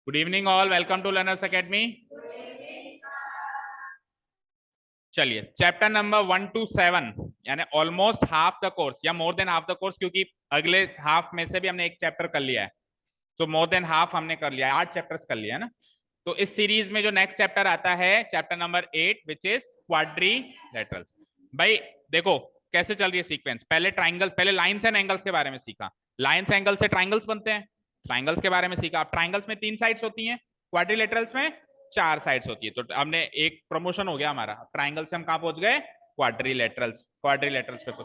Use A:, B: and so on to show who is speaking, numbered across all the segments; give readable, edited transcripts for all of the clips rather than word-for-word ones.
A: Good evening all, welcome to learners academy. चलिए, chapter number 1 to 7 यानी almost half the course या more than half the course, क्योंकि अगले half में से भी हमने एक चैप्टर कर लिया है, तो मोर देन हाफ हमने कर लिया है, 8 चैप्टर्स कर लिया है ना। तो इस सीरीज में जो नेक्स्ट चैप्टर आता है, chapter number 8, which is quadrilaterals. भाई देखो कैसे चल रही है सीक्वेंस। पहले ट्राइंगल, पहले लाइंस एंड एंगल्स के बारे में सीखा, लाइंस एंगल से ट्राइंगल्स बनते हैं, ट्राइंगल्स के बारे में सीखा। अब ट्राइंगल्स में 3 साइड्स होती हैं, क्वाड्रिलेटरल्स में 4 साइड्स होती है। तो हमने एक प्रमोशन हो गया हमारा, ट्राइंगल से हम कहां पहुंच गए, क्वाड्रिलेटरल्स। क्वाड्रिलेटरल्स पे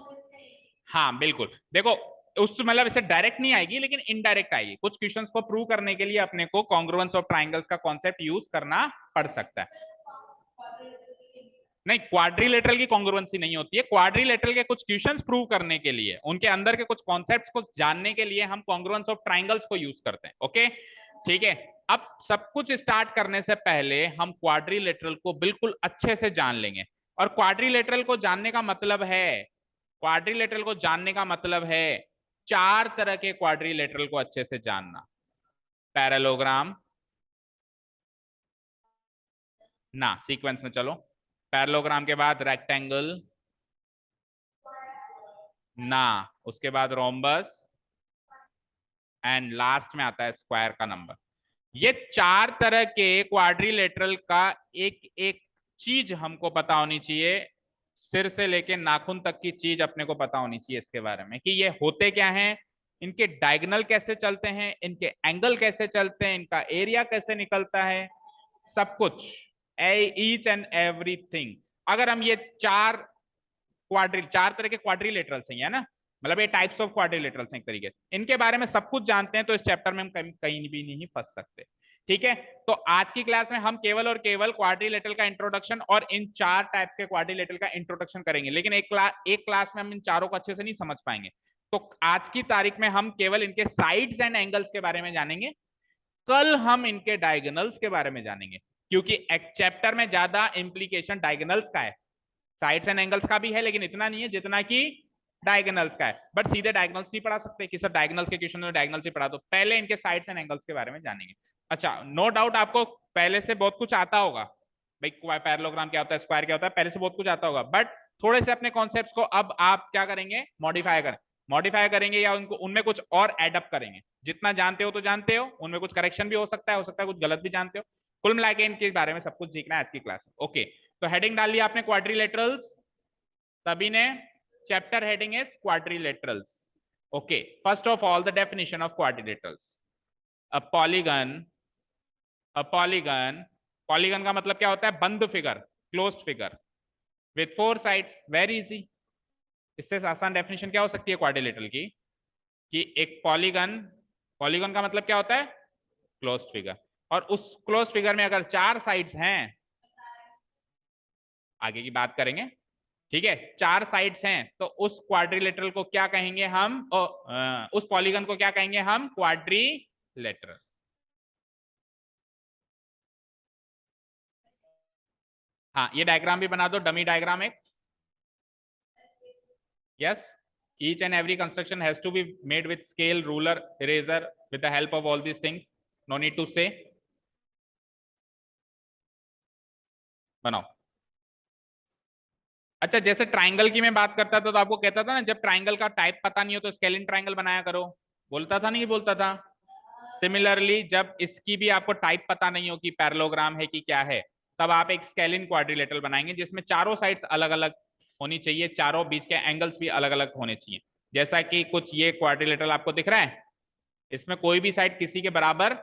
A: हाँ बिल्कुल। देखो उस मतलब इसे डायरेक्ट नहीं आएगी, लेकिन इनडायरेक्ट आएगी। कुछ क्वेश्चंस को प्रूव करने के लिए अपने को कॉन्ग्रुएंस ऑफ ट्राइंगल्स का कॉन्सेप्ट यूज करना पड़ सकता है। नहीं, क्वाड्रिलेटरल की कॉन्ग्रुएंसी नहीं होती है। क्वाड्रिलेटरल के कुछ क्वेश्चंस प्रूव करने के लिए, उनके अंदर के कुछ कॉन्सेप्ट्स को जानने के लिए हम कॉन्ग्रुएंस ऑफ ट्राइंगल्स को यूज करते हैं। ओके ठीक है। अब सब कुछ स्टार्ट करने से पहले हम क्वाड्रिलेटरल को बिल्कुल अच्छे से जान लेंगे। और क्वाड्रिलेटरल को जानने का मतलब है, क्वाड्रिलेटरल को जानने का मतलब है 4 तरह के क्वाड्रिलेटरल को अच्छे से जानना। पैरेललोग्राम ना, सीक्वेंस में चलो। पैरेललोग्राम के बाद रेक्टेंगल ना, उसके बाद रोम्बस, एंड लास्ट में आता है स्क्वायर का नंबर। ये 4 तरह के क्वाड्रिलेटरल का एक एक चीज हमको पता होनी चाहिए। सिर से लेके नाखून तक की चीज अपने को पता होनी चाहिए इसके बारे में, कि ये होते क्या हैं, इनके डायगोनल कैसे चलते हैं, इनके एंगल कैसे चलते हैं, इनका एरिया कैसे निकलता है, सब कुछ, ईच एंड एवरीथिंग। अगर हम ये 4 तरह के क्वाड्रिलेटरल्स हैं, है ना, मतलब ये टाइप्स ऑफ क्वाड्रिलेटरल्स हैं एक तरीके से, इनके बारे में सब कुछ जानते हैं, तो इस चैप्टर में हम कहीं भी नहीं फंस सकते। ठीक है। तो आज की क्लास में हम केवल और केवल क्वाड्रिलेटरल का इंट्रोडक्शन और इन 4 टाइप्स के क्वाड्रिलेटरल का इंट्रोडक्शन करेंगे, लेकिन एक क्लास में हम इन चारों को अच्छे से नहीं समझ पाएंगे। तो आज की तारीख में हम केवल इनके साइड्स एंड एंगल्स के बारे में जानेंगे। कल हम इनके डायगोनल्स के बारे में जानेंगे, क्योंकि एक चैप्टर में ज्यादा इंप्लीकेशन डायगोनल्स का है। साइड्स एंड एंगल्स का भी है, लेकिन इतना नहीं है जितना कि डायगोनल्स का है। बट सीधे डायगोनल्स नहीं पढ़ा सकते कि सर डायगोनल्स के क्वेश्चन में डायगोनल्स ही पढ़ा दो। पहले इनके साइड्स एंड एंगल्स के बारे में जानेंगे। अच्छा, नो डाउट आपको पहले से बहुत कुछ आता होगा भाई, पैरेललोग्राम क्या होता है, स्क्वायर क्या होता है, पहले से बहुत कुछ आता होगा। बट थोड़े से अपने कॉन्सेप्ट्स को अब आप क्या करेंगे, मॉडिफाई करेंगे या उनको उनमें कुछ और एडअप करेंगे। जितना जानते हो तो जानते हो, उनमें कुछ करेक्शन भी हो सकता है कुछ गलत भी जानते हो। कुल मिला के इनके बारे में सब कुछ सीखना है आज की क्लास में। ओके, तो हेडिंग डाल लिया आपने क्वाड्रिलेटरल्स, सभी ने। Chapter heading is quadrilaterals. Okay, first of all the definition of quadrilaterals. A polygon, polygon का मतलब क्या होता है, बंद figure, closed figure with 4 sides. Very easy. इससे आसान डेफिनेशन क्या हो सकती है क्वाड्रिलेटरल की, कि एक पॉलीगन, पॉलीगन का मतलब क्या होता है, क्लोज्ड फिगर। और उस क्लोज्ड फिगर में अगर 4 साइड्स हैं, आगे की बात करेंगे, ठीक है, 4 साइड्स हैं, तो उस क्वाड्रिलेटरल को क्या कहेंगे हम, उस पॉलीगन को क्या कहेंगे हम, क्वाड्रिलेटरल। हाँ, ये डायग्राम भी बना दो, डमी डायग्राम एक। Yes, each and every construction has to be made with scale, ruler, eraser, with the help of all these things. No need to say. बनाओ। अच्छा, जैसे ट्राइंगल की मैं बात करता था तो आपको कहता था ना, जब ट्राइंगल का टाइप पता नहीं हो तो स्केलिन ट्राइंगल बनाया करो, बोलता था नहीं बोलता था। सिमिलरली जब इसकी भी आपको टाइप पता नहीं हो कि पैरेललोग्राम है कि क्या है, तब आप एक स्केलिन क्वाड्रिलेटरल बनाएंगे जिसमें चारों साइड्स अलग अलग होनी चाहिए, चारों बीच के एंगल्स भी अलग अलग होने चाहिए। जैसा कि कुछ ये क्वाड्रिलेटरल आपको दिख रहा है, इसमें कोई भी साइड किसी के बराबर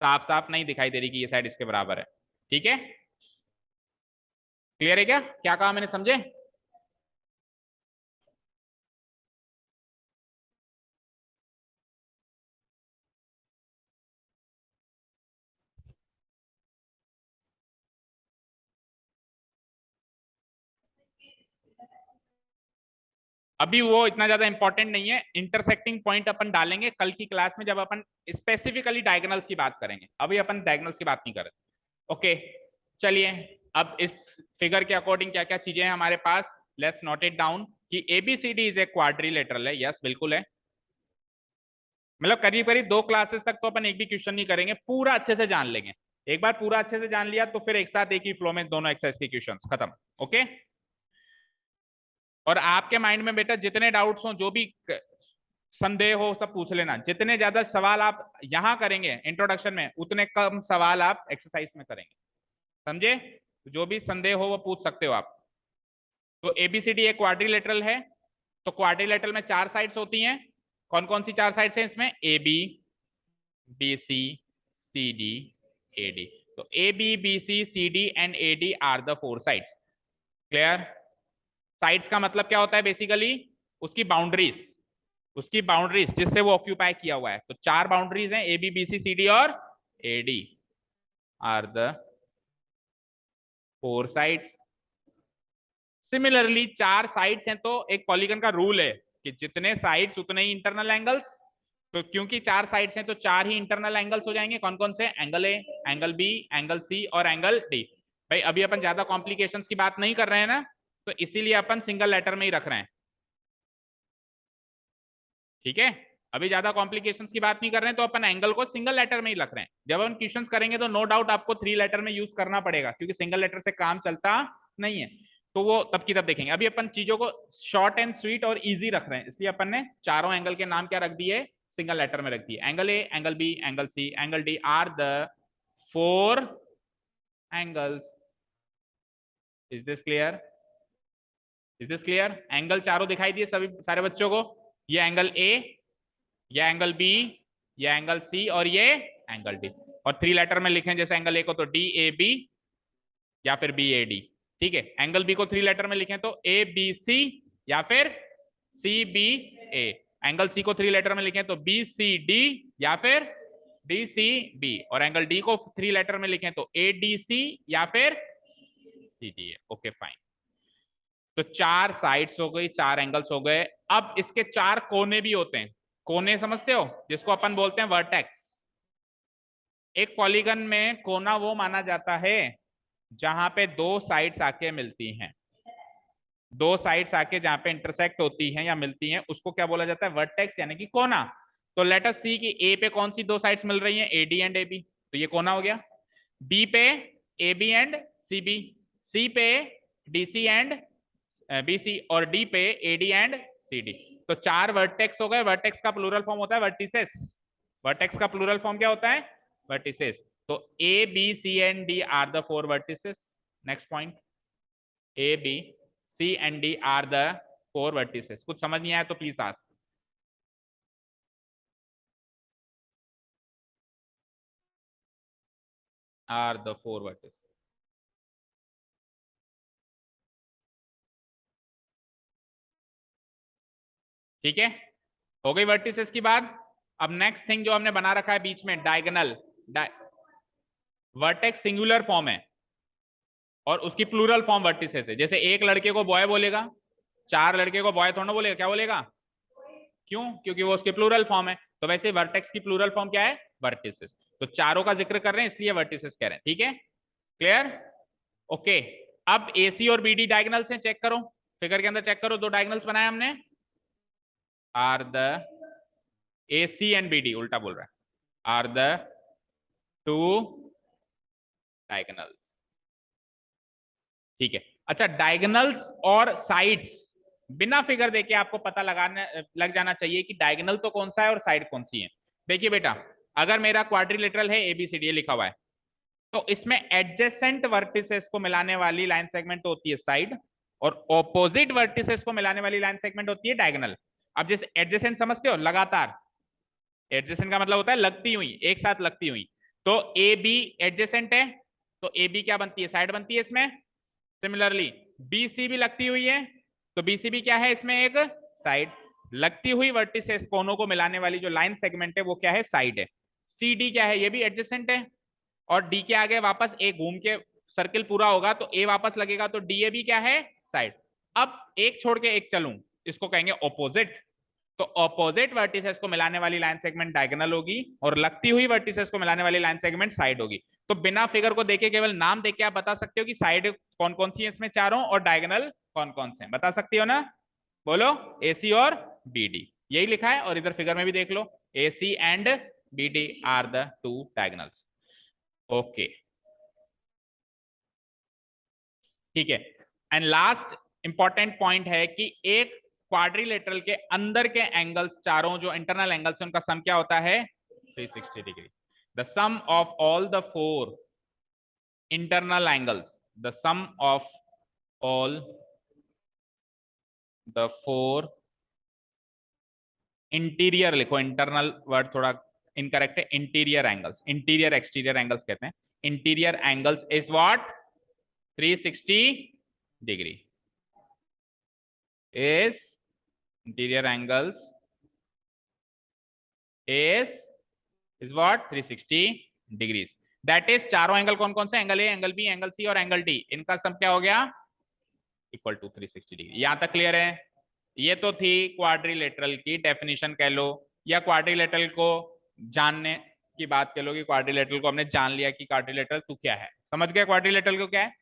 A: साफ साफ नहीं दिखाई दे रही कि ये साइड इसके बराबर है। ठीक है, क्लियर है क्या, क्या कहा मैंने, समझे। अभी वो इतना ज्यादा इंपॉर्टेंट नहीं है, इंटरसेक्टिंग पॉइंट अपन डालेंगे कल की क्लास में जब अपन स्पेसिफिकली डायगोनल्स की बात करेंगे, अभी अपन डायगोनल्स की बात नहीं कर रहे। ओके, चलिए, अब इस फिगर के अकॉर्डिंग क्या क्या चीजें हैं हमारे पास, लेट्स नोट इट डाउन, कि एबीसीडी इज ए क्वाड्रिलेटरल है। यस बिल्कुल है, मतलब करीब करीब 2 क्लासेस तक तो अपन एक भी क्वेश्चन नहीं करेंगे, पूरा अच्छे से जान लेंगे। एक बार पूरा अच्छे से जान लिया तो फिर एक साथ एक ही फ्लो में दोनों एक्सरसाइज के क्वेश्चन खत्म। ओके। और आपके माइंड में बेटा जितने डाउट्स हो, जो भी संदेह हो, सब पूछ लेना। जितने ज्यादा सवाल आप यहां करेंगे इंट्रोडक्शन में, उतने कम सवाल आप एक्सरसाइज में करेंगे। समझे? तो जो भी संदेह हो वो पूछ सकते हो आप। तो एबीसीडी एक क्वाड्रिलेटरल है। तो क्वाड्रिलेटरल में 4 साइड्स होती हैं। कौन कौन सी 4 साइड्स हैं इसमें? A B, B C, C D, A D. तो A B, B C, C D and A D are the 4 sides. Clear? Sides का मतलब क्या होता है? बेसिकली उसकी बाउंड्रीज, उसकी बाउंड्रीज जिससे वो ऑक्यूपाई किया हुआ है। तो 4 बाउंड्रीज हैं, A B, B C, C D और A D are the 4 sides. Similarly 4 sides हैं तो एक पॉलीगन का रूल है कि जितने साइड्स उतने ही इंटरनल एंगल्स। तो क्योंकि 4 साइड्स हैं तो 4 ही इंटरनल एंगल्स हो जाएंगे। कौन कौन से? Angle A, angle B, angle C और एंगल डी। भाई अभी अपन ज्यादा कॉम्प्लिकेशंस की बात नहीं कर रहे हैं ना, तो इसीलिए अपन सिंगल लेटर में ही रख रहे हैं। ठीक है? अभी ज्यादा कॉम्प्लिकेशंस की बात नहीं कर रहे हैं तो अपन एंगल को सिंगल लेटर में ही रख रहे हैं। जब हम क्वेश्चंस करेंगे तो नो डाउट आपको 3 लेटर में यूज करना पड़ेगा, क्योंकि सिंगल लेटर से काम चलता नहीं है। तो वो तब की तब देखेंगे। अभी अपन चीजों को शॉर्ट एंड स्वीट और इजी रख रहे हैं, इसलिए अपन ने चारों एंगल के नाम क्या रख दिए? सिंगल लेटर में रख दिए। Angle A, angle B, angle C, angle D are the 4 angles. Is this clear? Is this clear? Angle चारों दिखाई दिए सभी सारे बच्चों को? ये एंगल ए, ये एंगल बी, ये एंगल सी और ये एंगल डी। और 3 लेटर में लिखें जैसे एंगल ए को तो डी ए बी या फिर बी ए डी। ठीक है? एंगल बी को 3 लेटर में लिखें तो ए बी सी या फिर सी बी ए। एंगल सी को 3 लेटर में लिखें तो बी सी डी या फिर डी सी बी। और एंगल डी को 3 लेटर में लिखें तो ए डी सी या फिर C D A. Okay fine. तो 4 साइड्स हो गई, 4 एंगल्स हो गए। अब इसके 4 कोने भी होते हैं। कोने समझते हो? जिसको अपन बोलते हैं वर्टेक्स। एक पॉलीगन में कोना वो माना जाता है जहां पे 2 साइड्स आके मिलती हैं। 2 साइड्स आके जहां पे इंटरसेक्ट होती हैं या मिलती हैं, उसको क्या बोला जाता है? वर्टेक्स यानी कि कोना। तो लेट अस सी कि ए पे कौन सी 2 साइड्स मिल रही हैं? A D and A B, तो ये कोना हो गया। बी पे A B and C B, C पे D C and B C और डी पे A D and C D. तो 4 वर्टेक्स हो गए। वर्टेक्स का प्लूरल फॉर्म होता है वर्टिसेस। वर्टेक्स का प्लूरल फॉर्म क्या होता है? वर्टिसेस। तो A B C and D are the 4 vertices. Next point, A B C and D are the 4 vertices. कुछ समझ नहीं आया तो please ask. Are the 4 vertices. ठीक है? हो गई वर्टिसेस की बात। अब नेक्स्ट थिंग जो हमने बना रखा है बीच में, डायगोनल। वर्टेक्स सिंगुलर फॉर्म है और उसकी प्लूरल फॉर्म वर्टिसेस है। जैसे एक लड़के को बॉय बोलेगा, 4 लड़के को बॉय थोड़ा बोलेगा, क्या बोलेगा? क्यों? क्योंकि वो उसकी प्लूरल फॉर्म है। तो वैसे वर्टेक्स की प्लूरल फॉर्म क्या है? वर्टिसेस। तो चारों का जिक्र कर रहे हैं इसलिए वर्टिसेस कह रहे हैं। ठीक है? क्लियर? ओके। अब एसी और बीडी डायगोनल्स हैं, चेक करो फिगर के अंदर, चेक करो। 2 डायगोनल्स बनाए हमने, are the A C and B D, उल्टा बोल रहा है, आर द 2 डायगोनल्स। ठीक है? अच्छा, डायगोनल्स और साइड्स बिना फिगर देके आपको पता लग जाना चाहिए कि डायगोनल तो कौन सा है और साइड कौन सी है। देखिए बेटा, अगर मेरा क्वाड्रिलेटरल है एबीसीडी लिखा हुआ है, तो इसमें एडजेसेंट वर्टिसेस को मिलाने वाली लाइन सेगमेंट होती है साइड, और ऑपोजिट वर्टिसेस को मिलाने वाली लाइन सेगमेंट होती है डायगोनल। अब जैसे एडजेसेंट समझते हो? लगातार। एडजेसेंट का मतलब होता है लगती हुई, एक साथ लगती हुई। तो ए बी एडजेसेंट है, तो ए बी क्या बनती है? साइड बनती है इसमें। सिमिलरली बी सी भी लगती हुई है, तो बी सी भी क्या है इसमें? एक साइड। लगती हुई वर्टिसेस कोनों को मिलाने वाली जो लाइन सेगमेंट है वो क्या है? साइड है। सी डी क्या है? ये भी एडजेसेंट है, और डी के आगे वापस ए घूम के सर्किल पूरा होगा तो ए वापस लगेगा, तो डी ए भी क्या है? साइड। अब एक छोड़ के एक चलूं, इसको कहेंगे ऑपोजिट। तो ऑपोजिट वर्टिसेस को मिलाने वाली लाइन सेगमेंट डायगोनल होगी और लगती हुई वर्टिसेस को मिलाने वाली लाइन सेगमेंट साइड होगी। तो बिना फिगर को देखे केवल नाम देके आप बता सकते हो कि साइड कौन कौन सी है इसमें चारों, और डायगोनल कौन कौन से हैं। बता सकती हो ना? बोलो। एसी और बीडी, यही लिखा है, और इधर फिगर में भी देख लो। AC and BD are the two diagonals. Okay, ठीक है। एंड लास्ट इंपॉर्टेंट पॉइंट है कि एक क्वाड्रिलेटरल के अंदर के एंगल्स, चारों जो इंटरनल एंगल्स, उनका सम क्या होता है? 360 degree. The sum of all the four internal angles, the sum of all the four interior, लिखो इंटरनल वर्ड थोड़ा इनकरेक्ट है, interior angles, interior exterior angles कहते हैं, interior angles is what? 360 degree is interior angles is what? 360 degrees. That is चारों angle कौन कौन से? Angle A, angle B, angle C और एंगल डी, इनका सम क्या हो गया? Equal to 360 degree. यहां तक क्लियर है? ये तो थी क्वाड्रिलेटरल की डेफिनेशन कह लो, या क्वाड्रिलेटरल को जानने की बात कह लो कि क्वाड्रिलेटरल को हमने जान लिया कि क्वाड्रिलेटरल तू क्या है, समझ गया क्वाड्रिलेटरल को क्या है।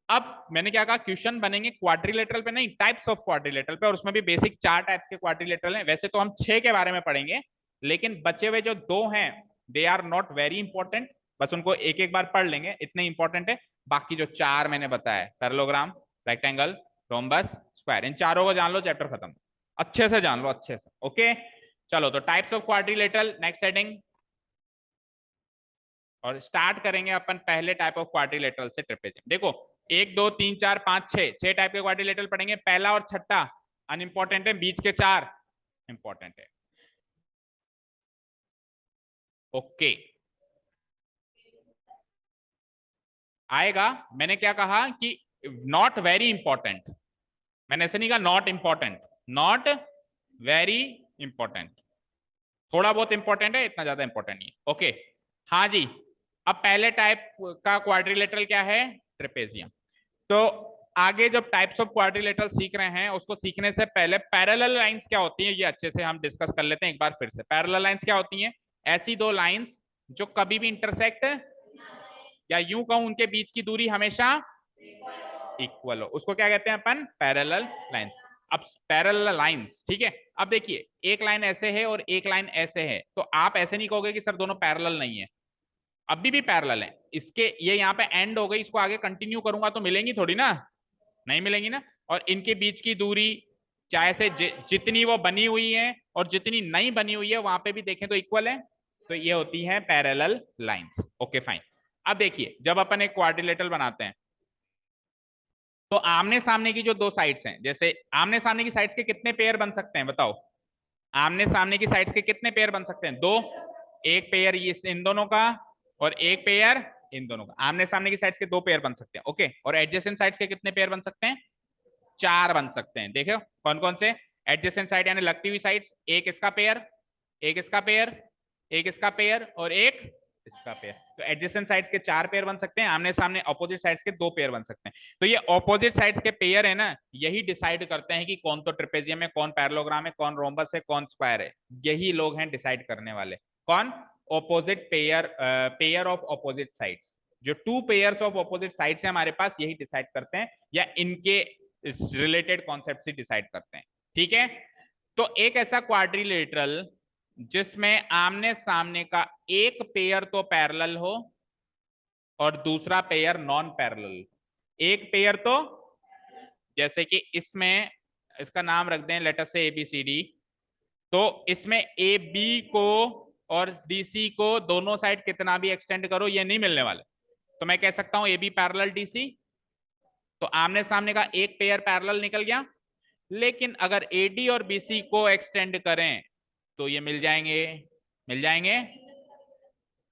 A: अब मैंने क्या कहा, क्वेश्चन बनेंगे क्वाड्रिलेटरल पे नहीं, टाइप्स ऑफ क्वाड्रिलेटरल पे, और उसमें भी बेसिक 4 टाइप्स के क्वाड्रिलेटरल हैं। वैसे तो हम 6 के बारे में पढ़ेंगे, लेकिन बचे हुए जो 2 हैं they are not very important, बस उनको एक एक बार पढ़ लेंगे, इतने इंपॉर्टेंट है। बाकी जो 4 मैंने बताया, पैरेललोग्राम, रेक्टेंगल, रोम्बस, स्क्वायर, इन चारों को जान लो, चैप्टर खत्म, अच्छे से जान लो, अच्छे से। ओके, चलो तो types of quadrilateral, next heading, और स्टार्ट करेंगे अपन पहले टाइप ऑफ क्वाड्रिलेटरल से, ट्रेपेजियम। देखो 1 2 3 4 5 6 टाइप के क्वाड्रिलेटरल पढ़ेंगे। पहला और छठा अनइंपॉर्टेंट है, बीच के 4 इंपॉर्टेंट है। ओके, आएगा। मैंने क्या कहा कि नॉट वेरी इंपॉर्टेंट, मैंने ऐसे नहीं कहा not important, not very important, थोड़ा बहुत इंपॉर्टेंट है, इतना ज्यादा इंपॉर्टेंट नहीं है। ओके, हाँ जी। अब पहले टाइप का क्वाड्रिलेटरल क्या है? ट्रेपेजियम। तो आगे जब टाइप्स ऑफ क्वाड्रिलेटरल सीख रहे हैं, उसको सीखने से पहले पैरेलल लाइंस क्या होती हैं ये अच्छे से हम डिस्कस कर लेते हैं एक बार फिर से। पैरेलल लाइंस क्या होती हैं? ऐसी दो लाइंस जो कभी भी इंटरसेक्ट, या यूं कहूं उनके बीच की दूरी हमेशा इक्वल हो, उसको क्या कहते हैं अपन? Parallel lines. अब पैरेलल लाइंस, ठीक है। अब देखिए, एक लाइन ऐसे है और एक लाइन ऐसे है, तो आप ऐसे नहीं कहोगे कि सर दोनों पैरेलल नहीं है, अभी भी पैरेलल है। इसके ये यहाँ पे एंड हो गई, इसको आगे कंटिन्यू करूंगा तो मिलेंगी थोड़ी ना, नहीं मिलेंगी ना। और इनके बीच की दूरी चाहे से जितनी वो बनी हुई है और जितनी नहीं बनी हुई है वहां पे भी देखें तो इक्वल है, तो ये होती है पैरेलल लाइंस। Okay fine. अब देखिए, जब अपन एक क्वाड्रिलेटरल बनाते हैं तो आमने सामने की जो 2 साइड्स हैं, जैसे आमने सामने की साइड्स के कितने पेयर बन सकते हैं बताओ? आमने सामने की साइड्स के कितने पेयर बन सकते हैं? 2। एक पेयर ये इन दोनों का और एक पेयर इन दोनों का, आमने सामने की साइड्स के 2 पेयर बन सकते हैं। ओके, और एडजेसेंट साइड्स के कितने पेयर बन सकते हैं? 4 बन सकते हैं। देखो कौन कौन से? एडजेसेंट साइड यानी लगती हुई साइड्स, एक इसका पेयर, एक इसका पेयर, एक इसका पेयर और एक इसका पेयर। तो एडजेसेंट साइड्स के 4 पेयर बन सकते हैं, आमने सामने अपोजिट साइड्स के 2 पेयर बन सकते हैं। तो ये अपोजिट साइड्स के पेयर है ना, यही डिसाइड करते हैं कि कौन तो ट्रेपेजियम है, कौन पैरेललोग्राम है, कौन रोम्बस है, कौन स्क्वायर है। यही लोग हैं डिसाइड करने वाले। कौन? Opposite pair, pair of opposite sides, जो 2 पेयर्स ऑफ ऑपोजिट साइड्स है हमारे पास, यही डिसाइड करते हैं, या इनके रिलेटेड कॉन्सेप्ट से डिसाइड करते हैं। ठीक है, तो एक ऐसा क्वाड्रिलेटरल जिसमें आमने सामने का एक पेयर तो पैरेलल हो और दूसरा पेयर नॉन पैरेलल। एक पेयर तो, जैसे कि इसमें इसका नाम रख दें लेटर से ABCD, तो इसमें AB को और DC को दोनों साइड कितना भी एक्सटेंड करो ये नहीं मिलने वाले, तो मैं कह सकता हूं AB पैरेलल DC, तो आमने सामने का एक पेयर पैरेलल निकल गया। लेकिन अगर AD और BC को एक्सटेंड करें तो ये मिल जाएंगे, मिल जाएंगे,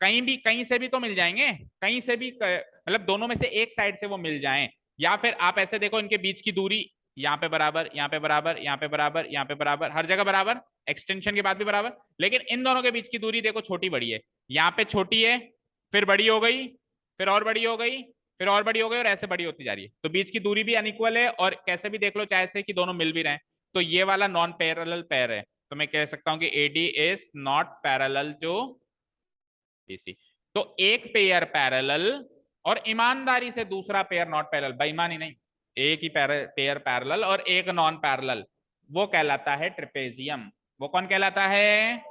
A: कहीं भी, कहीं से भी तो मिल जाएंगे, कहीं से भी, मतलब दोनों में से एक साइड से वो मिल जाएं। या फिर आप ऐसे देखो, इनके बीच की दूरी यहाँ पे बराबर, यहाँ पे बराबर, यहाँ पे बराबर, यहाँ पे बराबर, हर जगह बराबर, एक्सटेंशन के बाद भी बराबर, लेकिन इन दोनों के बीच की दूरी देखो छोटी बड़ी है, यहाँ पे छोटी है, फिर बड़ी हो गई, फिर और बड़ी हो गई, फिर और बड़ी हो गई, और ऐसे बड़ी होती जा रही है। तो बीच की दूरी भी अनइक्वल है, और कैसे भी देख लो चाहे से कि दोनों मिल भी रहे हैं, तो ये वाला नॉन पैरेलल पेयर है। तो मैं कह सकता हूं कि AD is not parallel to BC। तो एक पेयर पैरेलल और ईमानदारी से दूसरा पेयर नॉट पैरेलल, बेईमानी नहीं, एक ही पेयर पैरेलल और एक नॉन पैरेलल, वो कहलाता है ट्रेपेजियम। वो कौन कहलाता है?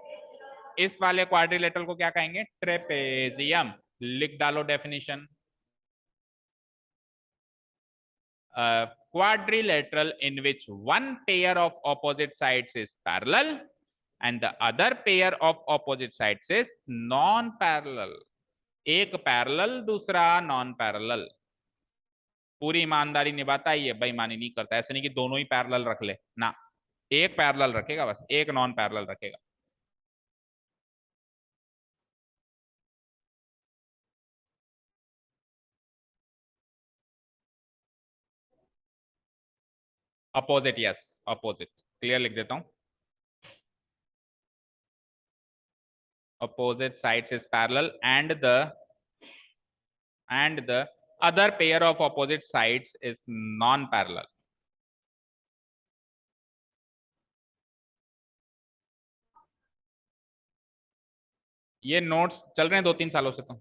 A: इस वाले क्वाड्रिलेटरल को क्या कहेंगे? ट्रेपेजियम। लिख डालो definition. Quadrilateral in which one pair of opposite sides is parallel and the other pair of opposite sides is non-parallel. एक पैरेलल दूसरा नॉन पैरेलल। पूरी ईमानदारी निभाता ही है, बेईमानी नहीं करता। ऐसे नहीं कि दोनों ही पैरेलल रख ले ना, एक पैरेलल रखेगा बस, एक नॉन पैरेलल रखेगा। अपोजिट, यस अपोजिट, क्लियर लिख देता हूं। opposite sides is parallel and the other pair of opposite sides is non parallel। ये नोट्स चल रहे हैं 2-3 सालों से, तो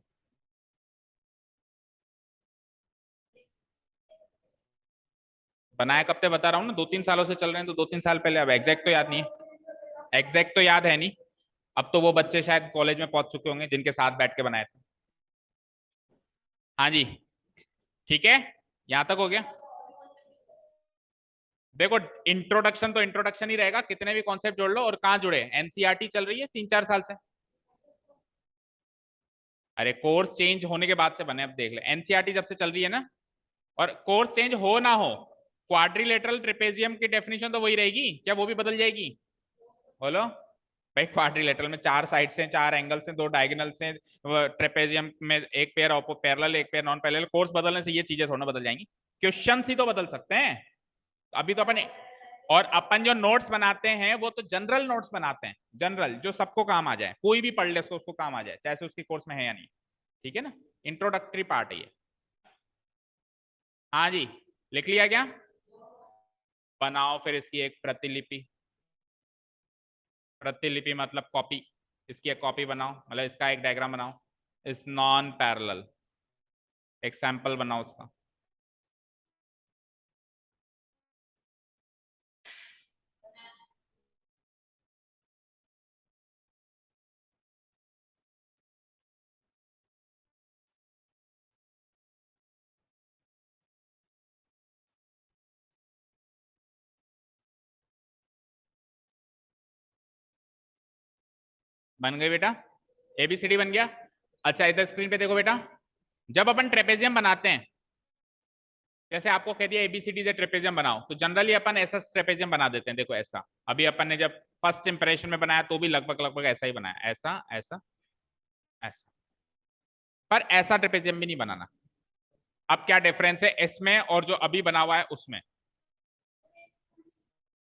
A: बनाए कब से बता रहा हूँ ना, 2-3 सालों से चल रहे हैं, तो 2-3 साल पहले। अब एग्जैक्ट तो याद नहीं है, एग्जैक्ट तो याद है नहीं। अब तो वो बच्चे शायद कॉलेज में पहुंच चुके होंगे जिनके साथ बैठ के बनाए थे। हाँ जी, ठीक है, यहां तक हो गया। देखो इंट्रोडक्शन तो इंट्रोडक्शन ही रहेगा, कितने भी कॉन्सेप्ट जोड़ लो। और कहाँ जुड़े? एनसीईआरटी चल रही है 3-4 साल से। अरे कोर्स चेंज होने के बाद से बने, अब देख ले। एनसीईआरटी जब से चल रही है ना, और कोर्स चेंज हो ना हो, क्वाड्रिलेटरल ट्रेपेजियम की डेफिनेशन तो वही रहेगी क्या? वो भी बदल जाएगी? बोलो भाई। क्वाड्रिलेटरल में 4 साइड से, 4 एंगल से, 2 डायगोनल से। ट्रेपेजियम में एक पेयर पैरेलल, एक पेयर नॉन पैरेलल। कोर्स बदलने से ये चीजें थोड़ा बदल जाएंगी, क्वेश्चन ही तो बदल सकते हैं। अभी तो अपन, और अपन जो नोट्स बनाते हैं वो तो जनरल नोट्स बनाते हैं, जनरल, जो सबको काम आ जाए, कोई भी पढ़ ले उसको काम आ जाए, चाहे से उसकी कोर्स में है या नहीं। ठीक है ना, इंट्रोडक्टरी पार्ट है ये। हाँ जी, लिख लिया क्या? बनाओ फिर इसकी एक प्रतिलिपि। प्रतिलिपि मतलब कॉपी। इसकी एक कॉपी बनाओ, मतलब इसका एक डायग्राम बनाओ। इस नॉन पैरेलल एक सैंपल बनाओ उसका। बन गई बेटा? एबीसीडी बन गया? अच्छा इधर स्क्रीन पे देखो बेटा, जब अपन ट्रेपेजियम बनाते हैं, जैसे आपको कह दिया एबीसीडी से ट्रेपेजियम बनाओ, तो जनरली अपन ऐसा ट्रेपेजियम बना देते हैं। देखो ऐसा, अभी अपन ने जब फर्स्ट इंप्रेशन में बनाया तो भी लगभग लगभग ऐसा ही बनाया, ऐसा ऐसा ऐसा। पर ऐसा ट्रेपेजियम भी नहीं बनाना। अब क्या डिफरेंस है इसमें और जो अभी बना हुआ है उसमें?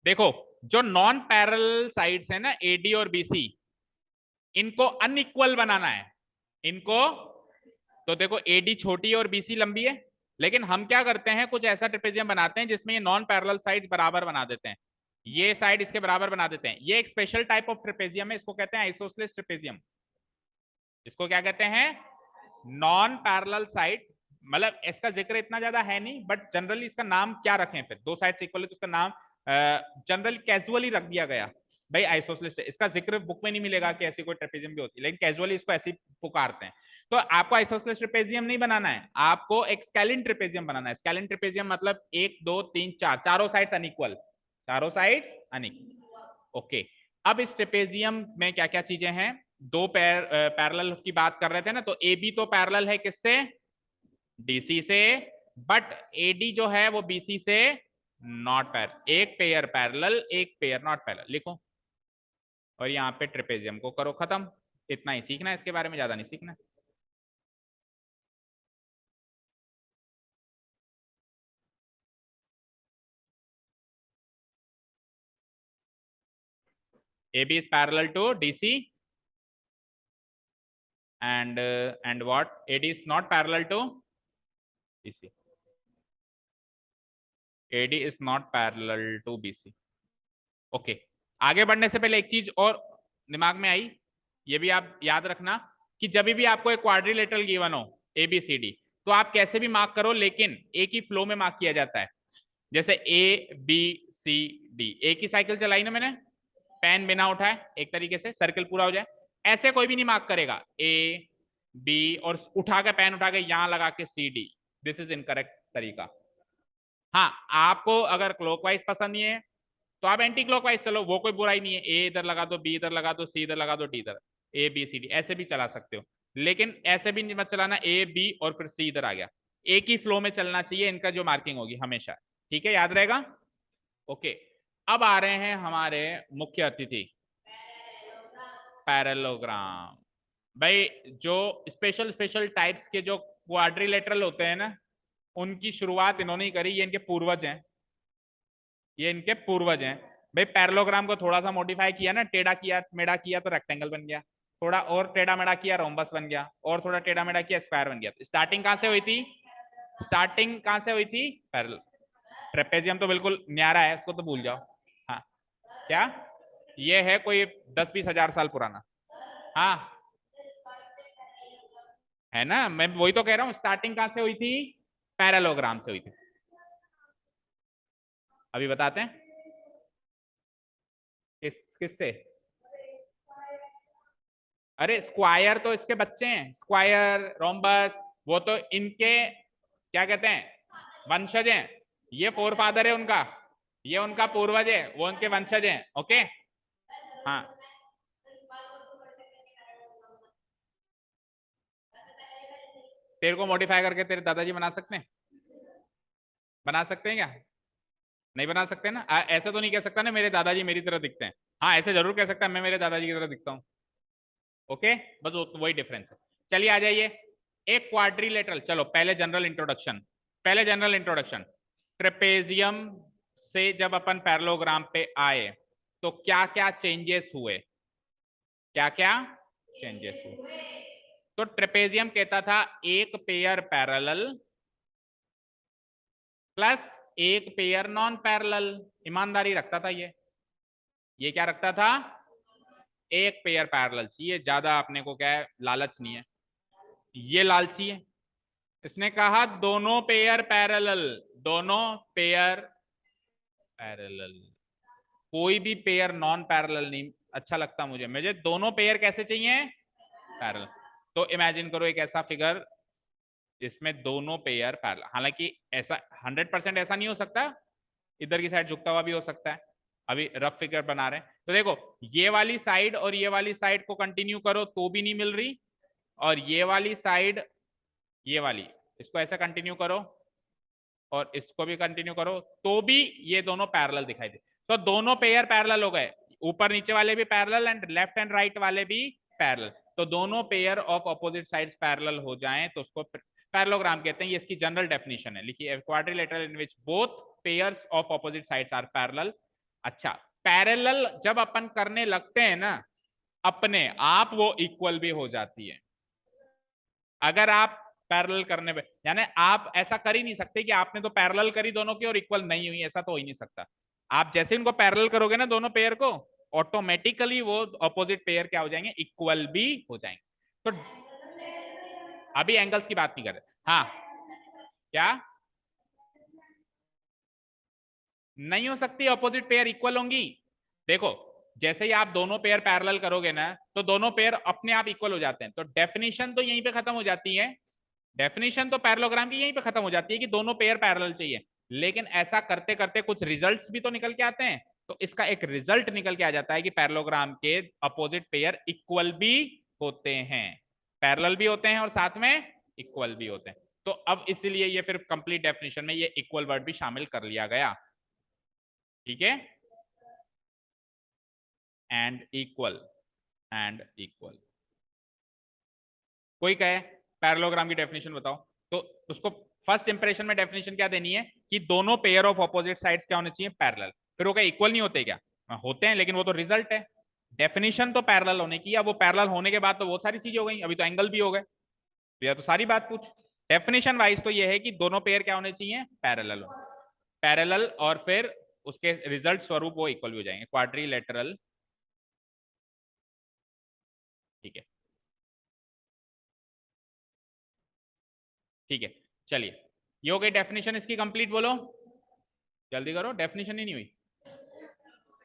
A: देखो, जो नॉन पैरेलल साइड्स है ना, एडी और बीसी, इनको अनइक्वल बनाना है इनको। तो देखो एडी छोटी और बीसी लंबी है, लेकिन हम क्या करते हैं, कुछ ऐसा ट्रेपेजियम बनाते हैं जिसमें ये नॉन पैरेलल साइड बराबर बना देते हैं। ये साइड इसके बराबर बना देते हैं। ये एक स्पेशल टाइप ऑफ ट्रेपेजियम है, इसको कहते हैं आइसोसेलेस ट्रेपेजियम। इसको क्या कहते हैं? Non parallel side. मतलब इसका जिक्र इतना ज्यादा है नहीं, बट जनरली इसका नाम क्या रखें फिर? दो साइड इक्वल है तो उसका नाम जनरली कैजुअली रख दिया गया भाई आइसोसेलेस। इसका जिक्र बुक में नहीं मिलेगा कि ऐसी कोई ट्रेपेजियम भी होती है, लेकिन कैजुअली इसको ऐसे पुकारते हैं। तो आपको आइसोसेलेस ट्रेपेजियम नहीं बनाना है, आपको एक स्केलिन ट्रेपेजियम बनाना है। स्केलिन ट्रेपेजियम मतलब 1 2 3 4, चारों साइड्स अनइक्वल, चारों साइड्स अनइक्वल। ओके, अब इस ट्रेपेजियम में क्या क्या चीजें हैं? दो पैरेलल की बात कर रहे थे ना, तो ए बी तो पैरेलल है किससे? डीसी से। बट एडी जो है वो बीसी से नॉट पैरेलल। एक पेयर पैरेलल, एक पेयर नॉट पैरेलल लिखो, और यहाँ पे ट्रेपेजियम को करो खत्म। इतना ही सीखना है, इसके बारे में ज्यादा नहीं सीखना। AB is parallel to DC and what? AD is not parallel to BC. AD is not parallel to BC. Okay, आगे बढ़ने से पहले एक चीज और दिमाग में आई, ये भी आप याद रखना कि जब भी आपको एक क्वाड्रिलेटरल गिवन हो ABCD, तो आप कैसे भी मार्क करो, लेकिन एक ही फ्लो में मार्क किया जाता है। जैसे ABCD, एक ही साइकिल चलाई ना मैंने, पेन बिना उठाए, एक तरीके से सर्कल पूरा हो जाए। ऐसे कोई भी नहीं मार्क करेगा, ए बी और उठा के पेन उठा के यहां लगा के C D, this is incorrect तरीका। हाँ, आपको अगर क्लॉकवाइज पसंद नहीं है तो आप एंटी क्लॉकवाइज चलो, वो कोई बुराई नहीं है, ए इधर लगा दो, बी इधर लगा दो, सी इधर लगा दो, डी इधर, ए बी सी डी ऐसे भी चला सकते हो, लेकिन ऐसे भी मत चलाना ए बी और फिर सी इधर आ गया, एक ही फ्लो में चलना चाहिए इनका जो मार्किंग होगी हमेशा। ठीक है, याद रहेगा। ओके, अब आ रहे हैं हमारे मुख्य अतिथि, पैरेललोग्राम। भाई जो स्पेशल स्पेशल टाइप्स के जो क्वाड्रिलेटरल होते हैं ना, उनकी शुरुआत इन्होंने ही करी, ये इनके पूर्वज हैं, ये इनके पूर्वज हैं। भाई पैरेललोग्राम को थोड़ा सा मॉडिफाई किया ना, टेढ़ा किया मेढ़ा किया तो रेक्टेंगल बन गया, थोड़ा और टेढ़ा मेढ़ा किया रोम्बस बन गया, और थोड़ा टेढ़ा मेढ़ा किया स्क्वायर बन गया। स्टार्टिंग कहां से हुई थी? स्टार्टिंग कहां से हुई थी? पैरेलल। ट्रेपेजियम तो बिल्कुल न्यारा है, उसको तो भूल जाओ। हाँ, क्या ये है कोई 10-20 हजार साल पुराना? हाँ, है ना, मैं वही तो कह रहा हूँ, स्टार्टिंग कहां से हुई थी? पैरेललोग्राम से हुई थी। अभी बताते हैं किससे। अरे स्क्वायर तो इसके बच्चे हैं, स्क्वायर रोम्बस, वो तो इनके क्या कहते हैं, वंशज हैं। ये फोर फादर है उनका, ये उनका पूर्वज है, वो उनके वंशज हैं। ओके, हाँ, तेरे को मॉडिफाई करके तेरे दादाजी बना सकते हैं? बना सकते हैं क्या? नहीं बना सकते ना, ऐसे तो नहीं कह सकता ना मेरे दादाजी मेरी तरह दिखते हैं। हाँ, ऐसे जरूर कह सकता है मैं मेरे दादाजी की तरह दिखता हूँ। ओके, बस वही डिफरेंस है। चलिए आ जाइए, एक क्वाड्रिलेटरल, चलो पहले जनरल इंट्रोडक्शन, पहले जनरल इंट्रोडक्शन। ट्रेपेजियम से जब अपन पैरेललोग्राम पे आए तो क्या क्या चेंजेस हुए, क्या क्या चेंजेस हुए? तो ट्रेपेजियम कहता था एक पेयर पैरेलल प्लस एक पेयर नॉन पैरेलल, ईमानदारी रखता था ये क्या रखता था? एक पेयर पैरेलल चाहिए, ज्यादा अपने को क्या है, लालच नहीं है, ये लालची है। इसने कहा दोनों पेयर पैरेलल, दोनों पेयर पैरेलल, कोई भी पेयर नॉन पैरेलल नहीं अच्छा लगता मुझे, मुझे दोनों पेयर कैसे चाहिए? पैरेलल। तो इमेजिन करो एक ऐसा फिगर जिसमें दोनों पेयर पैरेलल, हालांकि ऐसा 100% ऐसा नहीं हो सकता, इधर की साइड झुकता हुआ भी हो सकता है, अभी रफ फिगर बना रहे हैं। तो देखो, ये वाली साइड और ये वाली साइड को कंटिन्यू करो तो भी नहीं मिल रही, और ये वाली साइड, ये वाली, इसको ऐसा कंटिन्यू करो और इसको भी कंटिन्यू करो तो भी ये दोनों पैरेलल दिखाई दे। तो दोनों पेयर पैरेलल हो गए, ऊपर नीचे वाले भी parallel and left and right वाले भी पैरेलल। तो दोनों pair of opposite sides parallel हो जाएं तो उसको पैरेललोग्राम कहते हैं। ये इसकी जनरल डेफिनेशन है, लिखिए quadrilateral in which both pairs of opposite sides are parallel. अच्छा, पैरेलल जब अपन करने लगते हैं ना, अपने आप वो इक्वल भी हो जाती है। अगर आप पैरेलल करने पे, यानी आप ऐसा कर ही नहीं सकते कि आपने तो पैरेलल करी दोनों की और इक्वल नहीं हुई, ऐसा तो हो ही नहीं सकता। आप जैसे इनको पैरेलल करोगे ना दोनों पेयर को, ऑटोमेटिकली वो अपोजिट पेयर क्या हो जाएंगे? इक्वल भी हो जाएंगे। तो अभी एंगल्स की बात नहीं कर रहे। हाँ, क्या नहीं हो सकती? अपोजिट पेयर इक्वल होंगी। देखो, जैसे ही आप दोनों पेयर पैरेलल करोगे ना तो दोनों पेयर अपने आप इक्वल हो जाते हैं, तो डेफिनेशन तो यहीं पे खत्म हो जाती है, डेफिनेशन तो पैरेललोग्राम की यहीं पे खत्म हो जाती है कि दोनों पेयर पैरेलल चाहिए। लेकिन ऐसा करते करते कुछ रिजल्ट्स भी तो निकल के आते हैं, तो इसका एक रिजल्ट निकल के आ जाता है कि पैरेललोग्राम के अपोजिट पेयर इक्वल भी होते हैं, पैरेलल भी होते हैं और साथ में इक्वल भी होते हैं। तो अब इसलिए ये फिर कंप्लीट डेफिनेशन में ये इक्वल वर्ड भी शामिल कर लिया गया। ठीक है, एंड इक्वल, एंड इक्वल। कोई कहे पैरेललोग्राम की डेफिनेशन बताओ, तो उसको फर्स्ट इंप्रेशन में डेफिनेशन क्या देनी है कि दोनों पेयर ऑफ ऑपोजिट साइड्स क्या होने चाहिए? पैरेलल। फिर वो क्या इक्वल नहीं होते क्या? होते हैं, लेकिन वो तो रिजल्ट है, डेफिनेशन तो पैरेलल होने की। अब वो पैरेलल होने के बाद तो बहुत सारी चीजें हो गई, अभी तो एंगल भी हो गए, तो यह तो सारी बात पूछ। डेफिनेशन वाइज तो ये है कि दोनों पेयर क्या होने चाहिए? पैरेलल, पैरेलल, और फिर उसके रिजल्ट स्वरूप वो इक्वल भी हो जाएंगे, क्वाड्रिलेटरल। ठीक है, ठीक है, चलिए, ये हो गई डेफिनेशन इसकी कंप्लीट। बोलो जल्दी करो, डेफिनेशन ही नहीं हुई,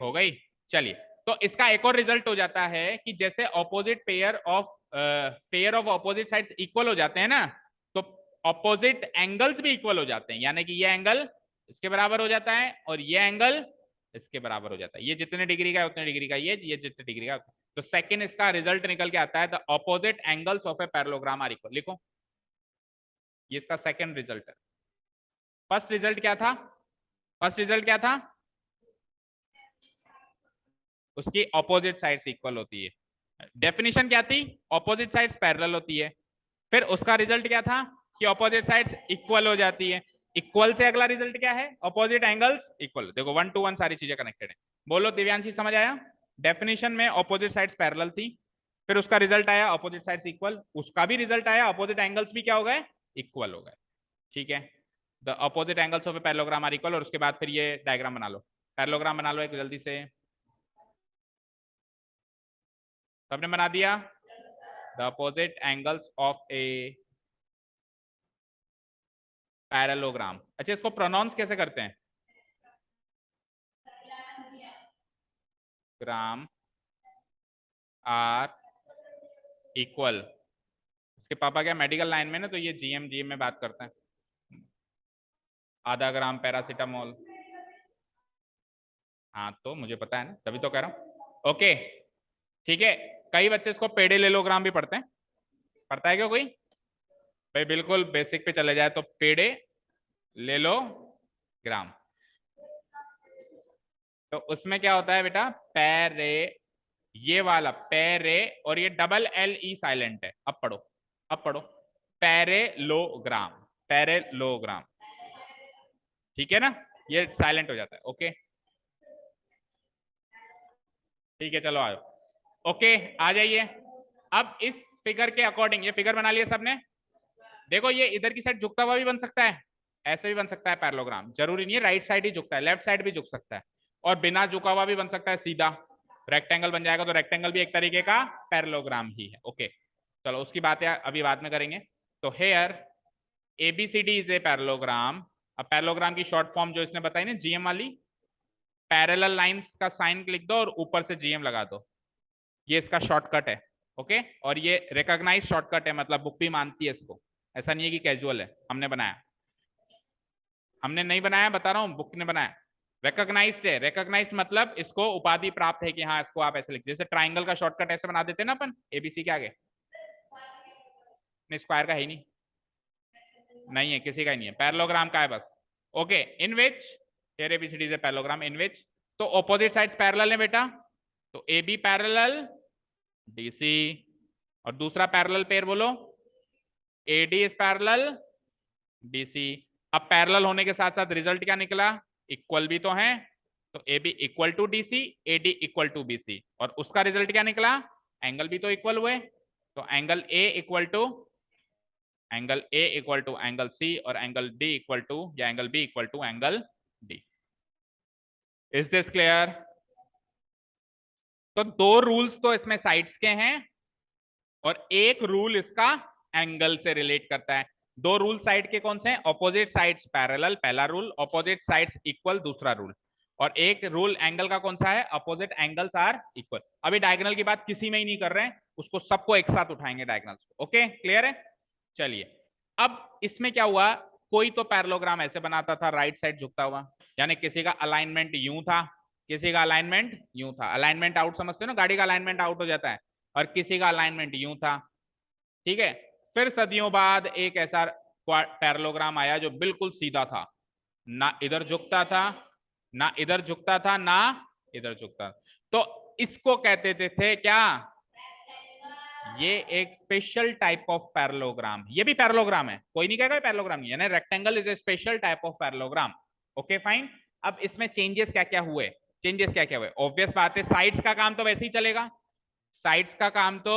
A: हो गई। चलिए, तो इसका एक और रिजल्ट हो जाता है कि जैसे opposite pair of opposite sides equal हो जाते हैं ना, तो ऑपोजिट एंगल्स भी इक्वल हो जाते हैं, यानी कि ये एंगल इसके बराबर हो जाता है और ये एंगल इसके बराबर हो जाता है। ये जितने डिग्री का है उतने डिग्री का, ये जितने डिग्री का। तो सेकंड इसका रिजल्ट निकल के आता है, the opposite angles of a parallelogram are equal. लिखो, ये इसका सेकंड रिजल्ट है। फर्स्ट रिजल्ट क्या था? फर्स्ट रिजल्ट क्या था? उसकी ऑपोजिट साइड्स इक्वल होती है। डेफिनेशन क्या थी? ऑपोजिट साइड्स पैरेलल होती है। फिर उसका रिजल्ट क्या था? कि ऑपोजिट साइड्स इक्वल हो जाती है। इक्वल से अगला रिजल्ट क्या है? Opposite angles equal. देखो 1 to 1 सारी चीजें कनेक्टेड है। बोलो दिव्यांशी, समझ आया? डेफिनेशन में ऑपोजिट साइड्स पैरेलल थी, फिर उसका रिजल्ट आया ऑपोजिट साइड्स इक्वल, उसका भी रिजल्ट आया ऑपोजिट एंगल्स भी क्या हो गए? इक्वल हो गए। ठीक है, the opposite angles of a parallelogram are equal. और उसके बाद फिर ये डायग्राम बना लो, पैरेललोग्राम बना लो एक जल्दी से। सबने बना दिया? The opposite angles of a parallelogram. अच्छा, इसको प्रोनाउंस कैसे करते हैं? Gram R equal. इसके पापा क्या मेडिकल लाइन में ना, तो ये जीएम में बात करते हैं। आधा ग्राम पैरासीटामोल। हाँ तो मुझे पता है ना, तभी तो कह रहा हूँ। ओके ठीक है, कई बच्चे इसको पेड़े ले लो ग्राम भी पढ़ते हैं। पढ़ता है क्या कोई? भाई बिल्कुल बेसिक पे चले जाए तो पेड़े ले लो ग्राम। तो उसमें क्या होता है बेटा? पैरे, ये वाला पैरे, और ये डबल एल ई साइलेंट है। अब पढ़ो, अब पढ़ो, पैरेलोग्राम, पैरेलोग्राम। ठीक है ना, ये साइलेंट हो जाता है। ओके ठीक है, चलो आओ। ओके आ जाइए। अब इस फिगर के अकॉर्डिंग, ये फिगर बना लिया सबने? देखो ये इधर की साइड झुकता हुआ भी बन सकता है, ऐसे भी बन सकता है पैरेललोग्राम, जरूरी नहीं है राइट साइड ही झुकता है, लेफ्ट साइड भी झुक सकता है, और बिना झुका हुआ भी बन सकता है, सीधा रेक्टेंगल बन जाएगा। तो रेक्टेंगल भी एक तरीके का पैरेललोग्राम ही है। ओके चलो उसकी बातें अभी बाद में करेंगे। तो here ABCD is a parallelogram. अब पैरेललोग्राम की शॉर्ट फॉर्म जो इसने बताई ना, जीएम वाली, पैरेलल लाइंस का साइन लिख दो और ऊपर से जीएम लगा दो, ये इसका शॉर्टकट है। ओके, और ये रिकॉग्नाइज शॉर्टकट है, मतलब बुक भी मानती है इसको, ऐसा नहीं है कि कैजुअल है। हमने बनाया, हमने नहीं बनाया, बता रहा हूँ, बुक ने बनाया। रिकॉग्नाइज्ड है, रिकॉग्नाइज्ड मतलब इसको उपाधि प्राप्त है कि हाँ इसको आप ऐसे लिख, जैसे ट्राइंगल का शॉर्टकट ऐसे बना देते हैं ना अपन एबीसी के आगे। नहीं स्क्वायर का है ही नहीं, नहीं है किसी का ही नहीं है, पैरेललोग्राम का है बस। Okay in which, here ABCD is a parallelogram in which, तो ऑपोजिट साइड्स पैरेलल है बेटा, तो ए बी पैरेलल डीसी, और दूसरा पैरेलल पेयर बोलो एडी इज पैरेलल बीसी। अब पैरेलल होने के साथ साथ रिजल्ट क्या निकला? इक्वल भी तो है, तो A B equal to DC, AD equal to BC, और उसका रिजल्ट क्या निकला? एंगल भी तो इक्वल हुए, तो angle A equal to angle C, और एंगल डी इक्वल टू, या angle B equal to angle D. Is this clear? तो दो रूल्स तो इसमें साइड्स के हैं और एक रूल इसका एंगल से रिलेट करता है। दो रूल साइड के कौन से हैं? ऑपोजिट साइड्स पैरेलल पहला रूल, ऑपोजिट साइड्स इक्वल दूसरा रूल, और एक रूल एंगल का कौन सा है? Opposite angles are equal. अभी डायगोनल की बात किसी में ही नहीं कर रहे हैं, उसको सबको एक साथ उठाएंगे डायगोनल्स को। ओके क्लियर है? चलिए अब इसमें क्या हुआ, कोई तो पैरेललोग्राम ऐसे बनाता था राइट साइड झुकता हुआ, यानी किसी का अलाइनमेंट यूं था, किसी का अलाइनमेंट यूं था। अलाइनमेंट आउट समझते हो ना, गाड़ी का अलाइनमेंट आउट हो जाता है, और किसी का अलाइनमेंट यूं था। ठीक है, फिर सदियों बाद एक ऐसा पैरेललोग्राम आया जो बिल्कुल सीधा था, ना इधर झुकता था, ना इधर झुकता था, ना इधर झुकता। तो इसको कहते थे क्या? ये एक स्पेशल टाइप ऑफ पैरेललोग्राम। ये भी पैरेललोग्राम है, कोई नहीं कहेगा पैरेललोग्राम नहीं है, यानी rectangle is a special type of parallelogram. Okay fine. अब इसमें चेंजेस क्या क्या हुए? चेंजेस क्या क्या हुए? ऑब्वियस बात है, साइड्स का काम तो वैसे ही चलेगा, साइड्स का काम तो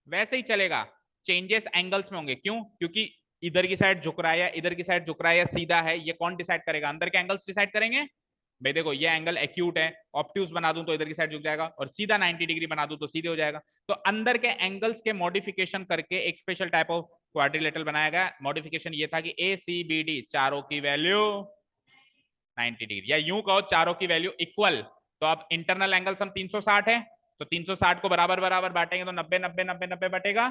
A: वैसे ही चलेगा, चेंजेस एंगल्स में होंगे। क्यों? क्योंकि इधर की साइड झुक रहा है या इधर की साइड झुक रहा है या सीधा है, ये कौन डिसाइड करेगा? अंदर के एंगल्स डिसाइड करेंगे। भाई देखो ये एंगल एक्यूट है, ऑब्ट्यूज बना दूं तो इधर की साइड झुक जाएगा, और सीधा 90 डिग्री बना दूं तो सीधे हो जाएगा। तो अंदर के एंगल्स के मॉडिफिकेशन करके एक स्पेशल टाइप ऑफ क्वाड्रिलेटरल बनाया गया। मॉडिफिकेशन ये था कि ए सी बी डी चारों की वैल्यू 90 डिग्री, या यूं कहो चारों की वैल्यू इक्वल, तो अब इंटरनल एंगल्स हम 360 है, तो 360 को बराबर बराबर बांटेंगे तो 90 90 90 90 बटेगा।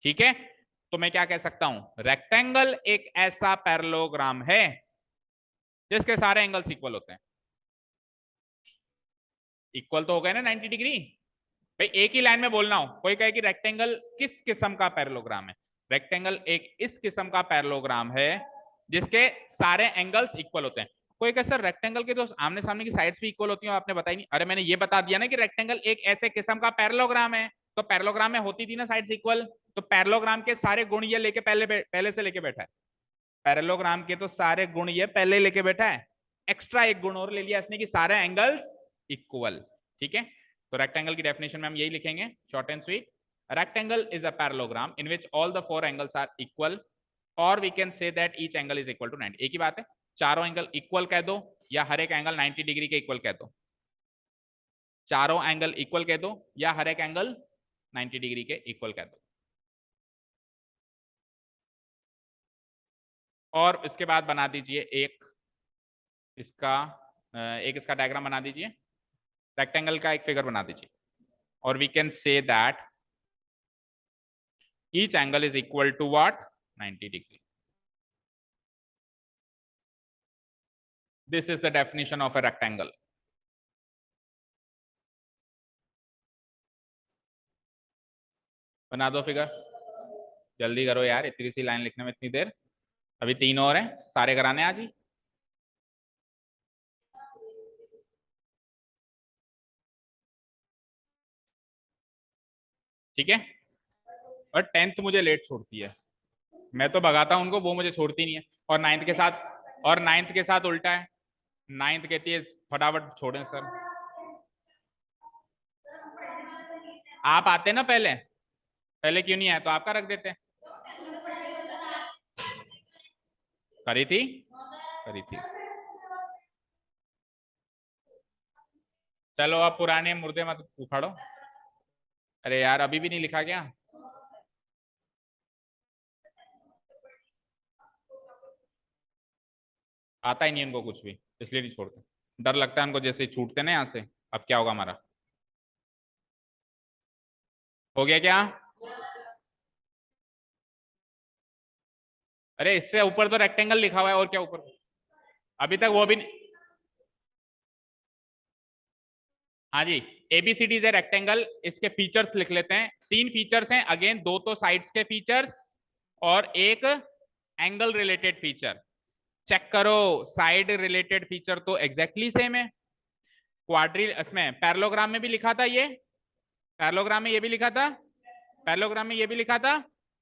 A: ठीक है, तो मैं क्या कह सकता हूं, रेक्टेंगल एक ऐसा पैरेललोग्राम है जिसके सारे एंगल्स इक्वल होते हैं। इक्वल तो हो गए ना 90 डिग्री। भाई एक ही लाइन में बोलना हो, कोई कहे कि रेक्टेंगल किस किस्म का पैरेललोग्राम है, रेक्टेंगल एक इस किस्म का पैरेललोग्राम है जिसके सारे एंगल्स इक्वल होते हैं। कोई कहे सर रेक्टेंगल के तो आमने सामने की साइड्स भी इक्वल होती हैं, आपने बताई नहीं। अरे मैंने ये बता दिया ना कि रेक्टेंगल एक ऐसे किस्म का पैरेललोग्राम है, तो पैरेललोग्राम में होती थी ना साइड्स इक्वल, तो पैरेललोग्राम के सारे गुण ये लेके पहले से लेके बैठा है। पैरेललोग्राम के तो सारे गुण ये पहले लेके बैठा है, एक्स्ट्रा एक गुण और ले लिया इसने कि सारे एंगल्स इक्वल। ठीक है, तो रेक्टेंगल की डेफिनेशन में हम यही लिखेंगे, short and sweet, rectangle is a parallelogram in which all the four angles are equal, और we can say that each angle is equal to 90। एक ही बात है, चारों एंगल इक्वल कह दो या हर एक एंगल 90 डिग्री के इक्वल कह दो, चारों एंगल इक्वल कह दो या हर एक एंगल 90 डिग्री के इक्वल कह दो। और इसके बाद बना दीजिए एक इसका डायग्राम बना दीजिए, रेक्टेंगल का एक फिगर बना दीजिए, और we can say that each angle is equal to what, 90 degree. This is the definition of a rectangle. बना दो फिगर, जल्दी करो यार, इतनी सी लाइन लिखने में इतनी देर, अभी 3 और हैं, सारे कराने आज ही। ठीक है, और 10th मुझे लेट छोड़ती है, मैं तो भगाता हूं उनको, वो मुझे छोड़ती नहीं है। और नाइन्थ के साथ उल्टा है, नाइन्थ कहती है फटाफट छोड़ें सर। आप आते ना पहले, पहले क्यों नहीं आए, तो आपका रख देते। करी थी, करी थी। चलो अब पुराने मुर्दे मत उखाड़ो। अरे यार अभी भी नहीं लिखा क्या? आता ही नहीं इनको कुछ भी, इसलिए नहीं छोड़ते, डर लगता है उनको, जैसे ही छूटते ना यहाँ से। अब क्या होगा हमारा, हो गया क्या? अरे इससे ऊपर तो रेक्टेंगल लिखा हुआ है, और क्या ऊपर, अभी तक वो भी नहीं। हाँ जी, एबीसीडी इज ए रेक्टेंगल, इसके फीचर्स लिख लेते हैं। 3 फीचर्स हैं, अगेन 2 तो साइड्स के फीचर्स और एक एंगल रिलेटेड फीचर। चेक करो, साइड रिलेटेड फीचर तो एग्जैक्टली सेम है। क्वाड्री इसमें पैरेललोग्राम में भी लिखा था ये, पैरेललोग्राम में ये भी लिखा था, पैरेललोग्राम में ये भी लिखा था,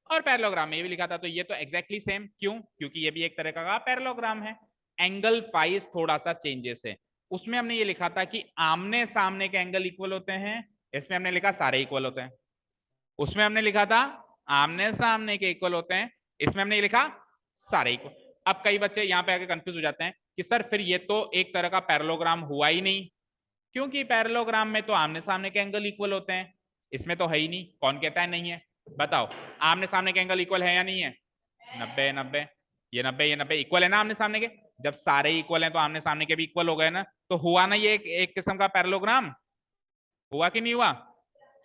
A: और पैरेललोग्राम में ये भी लिखा था, तो ये तो एग्जैक्टली सेम। क्यों? क्योंकि ये भी एक तरह का पैरेललोग्राम है। एंगल फाइज थोड़ा सा चेंजेस है, उसमें हमने ये लिखा था कि आमने सामने के एंगल इक्वल होते हैं, इसमें हमने लिखा सारे इक्वल होते हैं। उसमें हमने लिखा था आमने सामने के इक्वल होते हैं, इसमें हमने ये लिखा सारे इक्वल। अब कई बच्चे यहाँ पे आके कंफ्यूज हो जाते हैं कि सर फिर ये तो एक तरह का पैरेललोग्राम हुआ ही नहीं, क्योंकि पैरेललोग्राम में तो आमने सामने के एंगल इक्वल होते हैं, इसमें तो है ही नहीं। कौन कहता है नहीं है, बताओ, आमने सामने के एंगल इक्वल है या नहीं है? 90 90, ये 90 इक्वल है ना आमने सामने के। जब सारे इक्वल हैं तो आमने सामने के भी इक्वल हो गए ना, तो हुआ ना ये एक किस्म का पैरेललोग्राम, हुआ कि नहीं हुआ?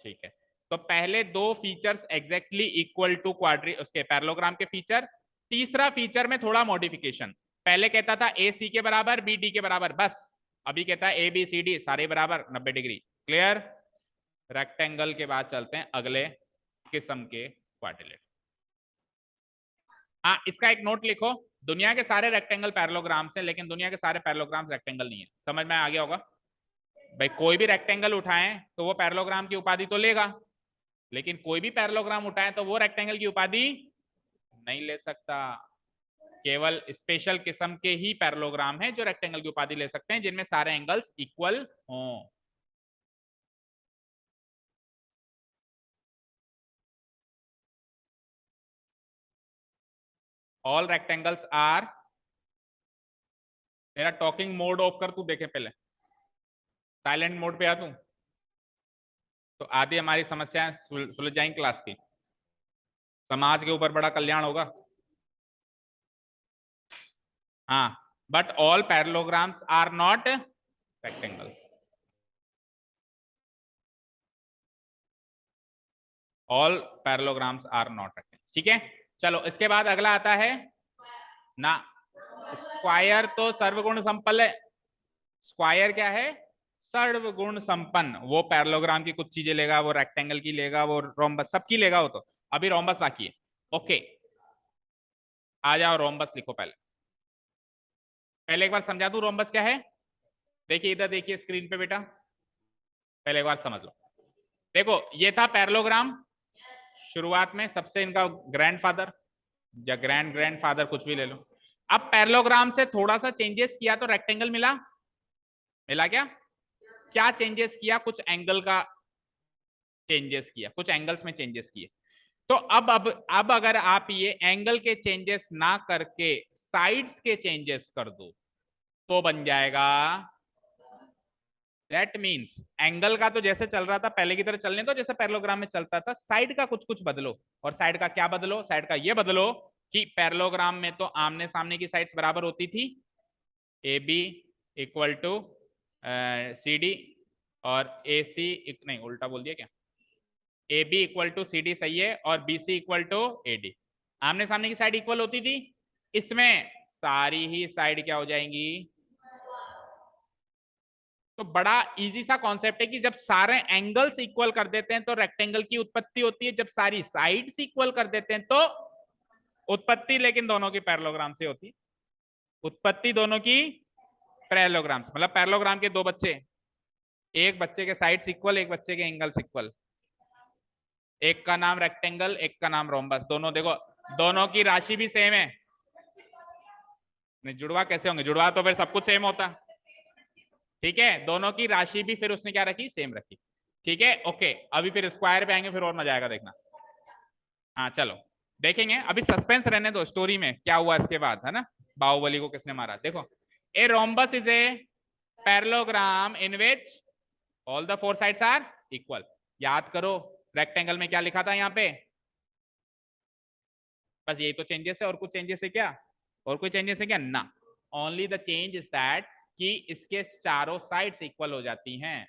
A: ठीक है, तो पहले 2 फीचर्स एग्जैक्टली इक्वल टू क्वाड्री उसके पैरेललोग्राम के फीचर। तीसरा फीचर में थोड़ा मॉडिफिकेशन, पहले कहता था ए सी के बराबर बी डी के बराबर, बस अभी कहता है ए बी सी डी सारे बराबर 90 डिग्री। क्लियर? रेक्टेंगल के बाद चलते हैं अगले किस्म के क्वाड्रिलेटरल। हाँ, इसका एक नोट लिखो, दुनिया के सारे रेक्टेंगल पैरेललोग्राम्स हैं, लेकिन दुनिया के सारे पैरेललोग्राम्स रेक्टेंगल नहीं है। समझ में आ गया होगा? भाई कोई भी रेक्टेंगल उठाएं तो वो पैरेललोग्राम की उपाधि तो लेगा, लेकिन कोई भी पैरेललोग्राम उठाएं तो वो रेक्टेंगल की उपाधि नहीं ले सकता। केवल स्पेशल किस्म के ही पैरेललोग्राम हैं जो रेक्टेंगल की उपाधि ले सकते हैं, जिनमें सारे एंगल्स इक्वल हों। ऑल रेक्टेंगल्स आर, मेरा टॉकिंग मोड ऑफ कर, तू देखे पहले, साइलेंट मोड पे आ तू, तो आधी हमारी समस्याएं सुलझ जाएंगी क्लास की, समाज के ऊपर बड़ा कल्याण होगा। हाँ, but all parallelograms are not rectangles. All parallelograms are not rectangle. ठीक है, चलो इसके बाद अगला आता है ना, स्क्वायर तो सर्वगुण संपन्न है। स्क्वायर क्या है? सर्वगुण संपन्न। वो पैरेललोग्राम की कुछ चीजें लेगा, वो रेक्टेंगल की लेगा, वो रोम्बस सबकी लेगा। वो तो अभी रोम्बस बाकी है। ओके, आ जाओ रोम्बस लिखो। पहले पहले एक बार समझा दूं रोम्बस क्या है। देखिए इधर देखिए स्क्रीन पे बेटा, पहले एक बार समझ लो। देखो ये था पैरेललोग्राम शुरुआत में, सबसे इनका ग्रैंडफादर या ग्रैंड ग्रैंडफादर कुछ भी ले लो। अब पैरेललोग्राम से थोड़ा सा चेंजेस किया तो रेक्टेंगल मिला। मिला क्या? क्या चेंजेस किया? कुछ एंगल का चेंजेस किया, कुछ एंगल्स में चेंजेस किए। तो अब अगर आप ये एंगल के चेंजेस ना करके साइड्स के चेंजेस कर दो तो बन जाएगा। दैट मीन्स एंगल का तो जैसे चल रहा था पहले की तरह चलने दो जैसे पैरेललोग्राम में चलता था, साइड का कुछ कुछ बदलो। और साइड का क्या बदलो? साइड का ये बदलो कि पैरेललोग्राम में तो आमने सामने की साइड्स बराबर होती थी, A B equal to C D, और ए सी, नहीं उल्टा बोल दिया क्या, A B equal to C D सही है, और B C equal to A D. आमने सामने की साइड इक्वल होती थी। इसमें सारी ही साइड क्या हो जाएंगी? तो बड़ा इजी सा कॉन्सेप्ट है कि जब सारे एंगल्स इक्वल कर देते हैं तो रेक्टेंगल की उत्पत्ति होती है, जब सारी साइड्स इक्वल कर देते हैं तो उत्पत्ति, लेकिन दोनों की पैरेललोग्राम से होती है। उत्पत्ति दोनों की पैरेललोग्राम से, मतलब पैरेललोग्राम के दो बच्चे, एक बच्चे के साइड्स इक्वल, एक बच्चे के एंगल्स इक्वल। एक का नाम रेक्टेंगल, एक का नाम रोम्बस। दोनों देखो, दोनों की राशि भी सेम है। नहीं जुड़वा कैसे होंगे? जुड़वा तो फिर सब कुछ सेम होता। ठीक है, दोनों की राशि भी फिर उसने क्या रखी? सेम रखी। ठीक है, ओके। अभी फिर स्क्वायर पे आएंगे, फिर और मजा आएगा देखना। हाँ चलो देखेंगे, अभी सस्पेंस रहने दो स्टोरी में क्या हुआ इसके बाद, है ना। बाहुबली को किसने मारा? देखो, a rhombus is a parallelogram in which all the four sides are equal. याद करो रेक्टेंगल में क्या लिखा था यहाँ पे? बस यही तो चेंजेस है, और कुछ चेंजेस है क्या? और कोई चेंजेस है क्या? ना, only the change is that कि इसके चारों साइड्स इक्वल हो जाती हैं।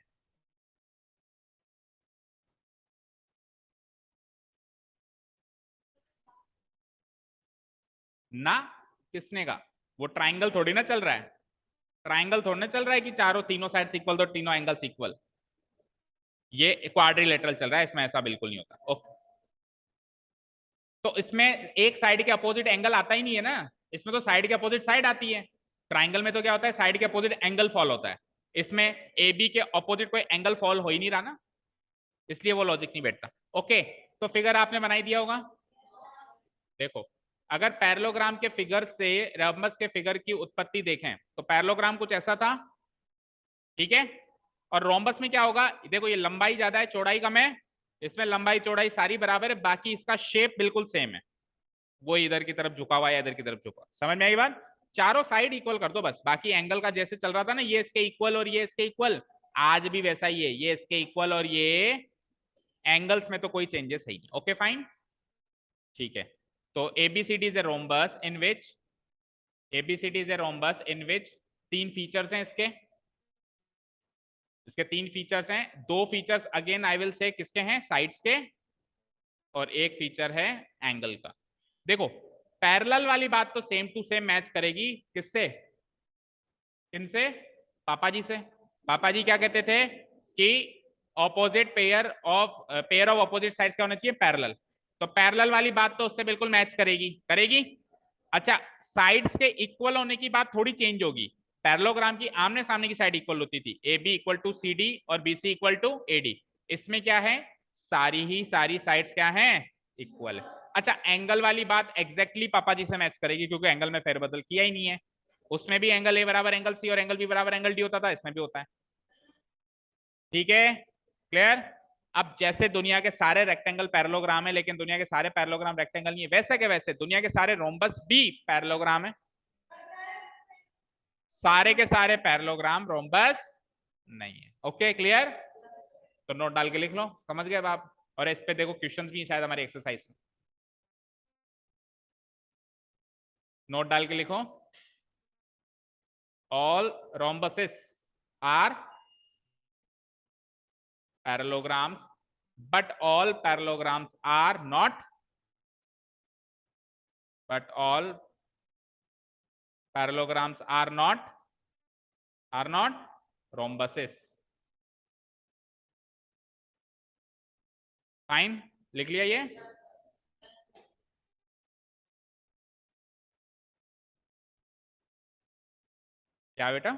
A: ना, किसने का? वो ट्राइंगल थोड़ी ना चल रहा है। ट्राइंगल थोड़ी ना चल रहा है कि चारों तीनों साइड्स इक्वल तो तीनों एंगल्स इक्वल। ये क्वाड्रिलेटरल चल रहा है, इसमें ऐसा बिल्कुल नहीं होता। ओके, तो इसमें एक साइड के अपोजिट एंगल आता ही नहीं है ना। इसमें तो साइड के अपोजिट साइड आती है। ट्राइंगल में तो क्या होता है? साइड के अपोजिट एंगल फॉल होता है। इसमें ए बी के अपोजिट कोई एंगल फॉल हो ही नहीं रहा ना, इसलिए वो लॉजिक नहीं बैठता। ओके, तो फिगर आपने बनाई दिया होगा। देखो, अगर पैरेललोग्राम के फिगर से रोम्बस के फिगर की उत्पत्ति देखें तो पैरेललोग्राम कुछ ऐसा था। ठीक है, और रोम्बस में क्या होगा? देखो ये लंबाई ज्यादा है, चौड़ाई कम है। इसमें लंबाई चौड़ाई सारी बराबर है, बाकी इसका शेप बिल्कुल सेम है। वो इधर की तरफ झुका हुआ है, इधर की तरफ झुका। समझ में आई बात? चारों साइड इक्वल कर दो बस, बाकी एंगल का जैसे चल रहा था ना, ये इसके इक्वल और ये इसके इक्वल, आज भी वैसा ही है। ये इसके इक्वल और ये एंगल्स में तो कोई चेंजेस है ही नहीं। ओके फाइन, ठीक है। तो ABCD is a rhombus in which, ABCD is a rhombus in which तीन फीचर्स हैं इसके। इसके तीन फीचर्स हैं। दो features again I will say किसके हैं? साइड्स के। और एक फीचर है एंगल का। देखो पैरेलल वाली बात तो सेम टू सेम मैच करेगी किससे? किनसे? पापा जी से। पापा जी क्या कहते थे कि opposite pair of opposite sides क्या होना चाहिए? पैरेलल। तो पैरेलल वाली बात तो उससे बिल्कुल मैच करेगी, करेगी। अच्छा, साइड्स के इक्वल होने की बात थोड़ी चेंज होगी। पैरेललोग्राम की आमने सामने की साइड इक्वल होती थी, A B equal to C D और B C equal to A D. इसमें क्या है? सारी ही सारी साइड्स क्या हैं? इक्वल। अच्छा, एंगल वाली बात एग्जैक्टली पापा जी से मैच करेगी, क्योंकि एंगल में फेरबदल किया ही नहीं है। उसमें भी एंगल ए बराबर एंगल सी और एंगल बी बराबर एंगल डी होता था, इसमें भी होता है। ठीक है, क्लियर। अब जैसे दुनिया के सारे रेक्टेंगल पैरेललोग्राम है, लेकिन दुनिया के सारे पैरेललोग्राम रेक्टेंगल नहीं है, वैसे के वैसे दुनिया के सारे रोम्बस भी पैरेललोग्राम है। सारे के सारे पैरेललोग्राम रोम्बस नहीं है। ओके क्लियर, तो नोट डाल के लिख लो, समझ गए अब आप। और इस पे देखो क्वेश्चंस भी शायद हमारी एक्सरसाइज में, नोट डाल के लिखो। All rhombuses are parallelograms but all parallelograms are not, but all parallelograms are not rhombuses. Fine, लिख लिया ये। क्या बेटा?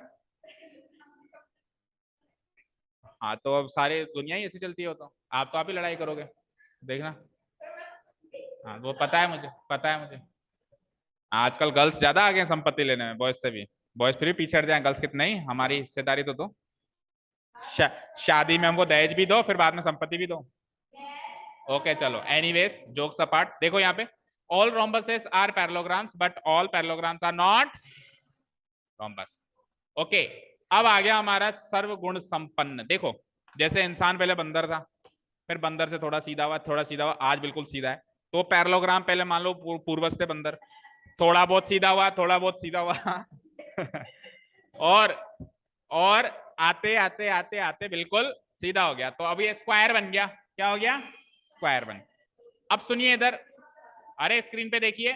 A: हाँ तो अब सारे दुनिया ही ऐसी चलती हो, तो आप ही लड़ाई करोगे, देखना। हाँ वो पता है मुझे, पता है मुझे। आजकल गर्ल्स ज्यादा आगे हैं संपत्ति लेने में बॉयज से भी। बॉयज फिर भी पीछे हट जाए, गर्ल्स कितने ही, हमारी हिस्सेदारी तो दो। शा, शादी में हमको दहेज भी दो, फिर बाद में संपत्ति भी दो। ओके चलो, एनीवेज जोक्स अपार्ट, देखो यहाँ पे all rhombuses are parallelograms but all parallelograms are not rhombus. Okay, अब आ गया हमारा सर्वगुण संपन्न। देखो जैसे इंसान पहले बंदर था, फिर बंदर से थोड़ा सीधा हुआ, थोड़ा सीधा हुआ, आज बिल्कुल सीधा है। तो पैरेललोग्राम पहले मान लो पूर्वज थे बंदर, थोड़ा बहुत सीधा हुआ, थोड़ा बहुत सीधा हुआ और और आते आते आते आते बिल्कुल सीधा हो गया। तो अब ये स्क्वायर बन गया। क्या हो गया? स्क्वायर बन। अब सुनिए इधर, अरे स्क्रीन पे देखिए,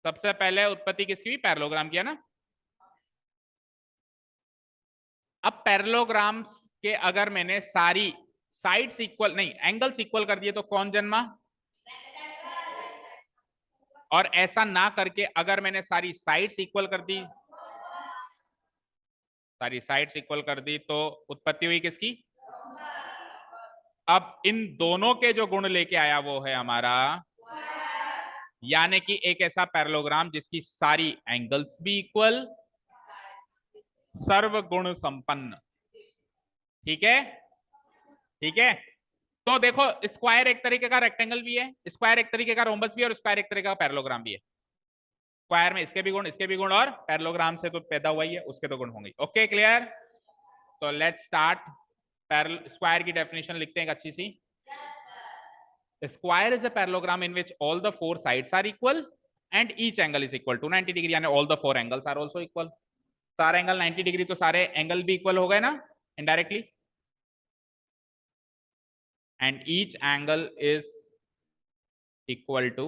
A: सबसे पहले उत्पत्ति किसकी हुई? पैरेललोग्राम की, है ना। अब पैरेललोग्राम्स के अगर मैंने सारी साइड्स इक्वल नहीं, एंगल्स इक्वल कर दिए तो कौन जन्मा? और ऐसा ना करके अगर मैंने सारी साइड्स इक्वल कर दी, सारी साइड्स इक्वल कर दी तो उत्पत्ति हुई किसकी? अब इन दोनों के जो गुण लेके आया वो है हमारा, यानी कि एक ऐसा पैरेललोग्राम जिसकी सारी एंगल्स भी इक्वल, सर्वगुण संपन्न। ठीक है, ठीक है। तो देखो स्क्वायर एक तरीके का रेक्टेंगल भी है, स्क्वायर एक तरीके का रोम्बस भी है, और स्क्वायर एक तरीके का पैरेललोग्राम भी है। स्क्वायर में इसके भी गुण, इसके भी गुण, और पैरेललोग्राम से तो पैदा हुआ ही है, उसके तो गुण होंगे। Okay clear? तो लेट्स स्टार्ट। स्क्वायर की डेफिनेशन लिखते हैं एक अच्छी सी। Square is a parallelogram in which all the four sides are equal and each angle is equal to 90 degree, यानी all the four angles are also equal. सारे angle 90 degree, तो सारे एंगल भी इक्वल हो गए ना indirectly. And each angle is equal to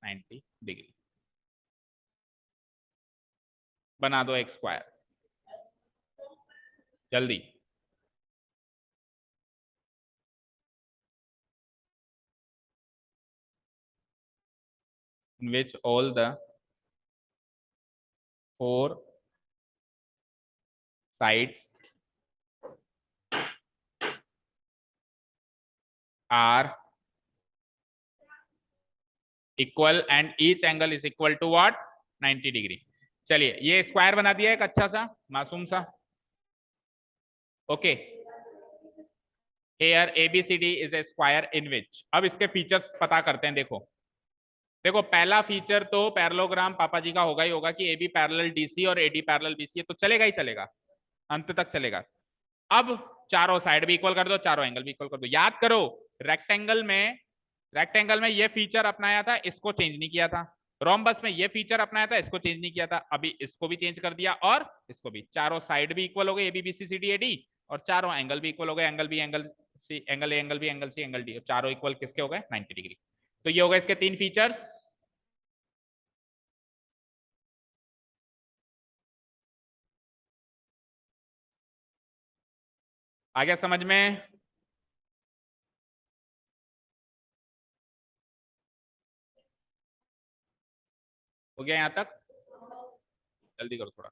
A: 90 degree. बना दो एक स्क्वायर जल्दी। in which all the four sides are equal and each angle is equal to what? 90 degree. चलिए ये स्क्वायर बना दिया एक अच्छा सा मासूम सा। Okay, here ABCD is a square in which, अब इसके फीचर्स पता करते हैं। देखो देखो पहला फीचर तो पैरेललोग्राम पापा जी का होगा ही होगा कि AB पैरेलल DC और AD पैरेलल BC है, तो चलेगा ही चलेगा, अंत तक चलेगा। अब चारों साइड भी इक्वल कर दो, चारों एंगल भी इक्वल कर दो। याद करो रेक्टेंगल में ये फीचर अपनाया था, इसको चेंज नहीं किया था। रोम्बस में ये फीचर अपनाया था, इसको चेंज नहीं किया था। अभी इसको भी चेंज कर दिया और इसको भी। चारों साइड भी इक्वल हो गए, AB BC CD AD, और चारों एंगल भी इक्वल हो गए, एंगल भी angle C, angle A angle B angle C angle D, चारों इक्वल किसके हो गए? 90 डिग्री। तो ये हो गए इसके तीन फीचर्स। आ गया समझ में? हो गया यहां तक? जल्दी करो थोड़ा।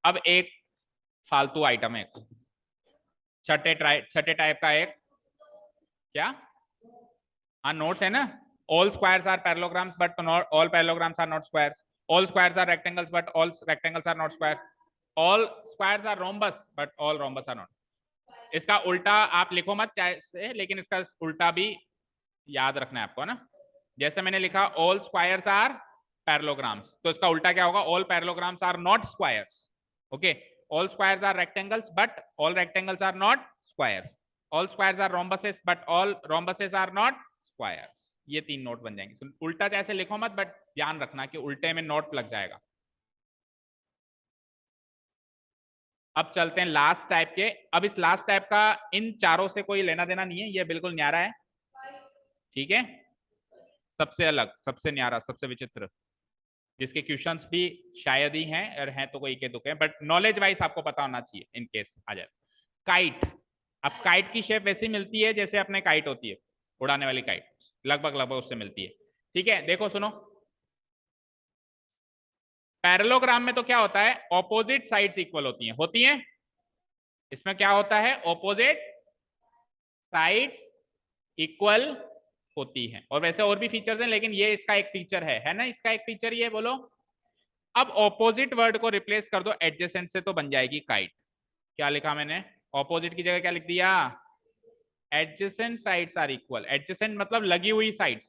A: अब एक फालतू आइटम है, छठे टाइप का एक, क्या? हाँ नोट्स है ना। All squares are parallelograms but not all parallelograms are not squares. All squares are rectangles but all rectangles are not squares. All squares are rhombus but all rhombus are not. इसका उल्टा आप लिखो मत चाहे, लेकिन इसका उल्टा भी याद रखना है आपको, है ना। जैसे मैंने लिखा ऑल स्क्वायर्स आर पैरेललोग्राम्स, तो इसका उल्टा क्या होगा? All parallelograms are not squares. Okay, all squares are rectangles but all rectangles are not squares. All squares are rhombuses but all rhombuses are not squares. ये 3 नोट बन जाएंगे। तो उल्टा जैसे लिखो मत, बट ध्यान रखना कि उल्टे में नोट लग जाएगा। अब चलते हैं लास्ट टाइप के। अब इस लास्ट टाइप का इन चारों से कोई लेना देना नहीं है, ये बिल्कुल न्यारा है, ठीक है, सबसे अलग, सबसे न्यारा, सबसे विचित्र, जिसके क्वेश्चंस भी शायद ही हैं, और हैं तो कोई के दुके हैं, बट नॉलेज वाइज आपको पता होना चाहिए इन केस आ जाए। काइट। अब काइट की शेप वैसी मिलती है जैसे अपने काइट होती है, उड़ाने वाली काइट, लगभग लगभग उससे मिलती है, ठीक है। देखो सुनो, पैरेललोग्राम में तो क्या होता है, ऑपोजिट साइड्स इक्वल होती हैं। इसमें क्या होता है, ऑपोजिट साइड्स इक्वल होती हैं। और वैसे और भी फीचर्स हैं, लेकिन ये इसका एक फीचर है ना, इसका एक फीचर ये बोलो। अब ऑपोजिट वर्ड को रिप्लेस कर दो एडजेसेंट से, तो बन जाएगी काइट। क्या लिखा मैंने, ऑपोजिट की जगह क्या लिख दिया, adjacent sides are equal. Adjacent मतलब लगी हुई साइड्स,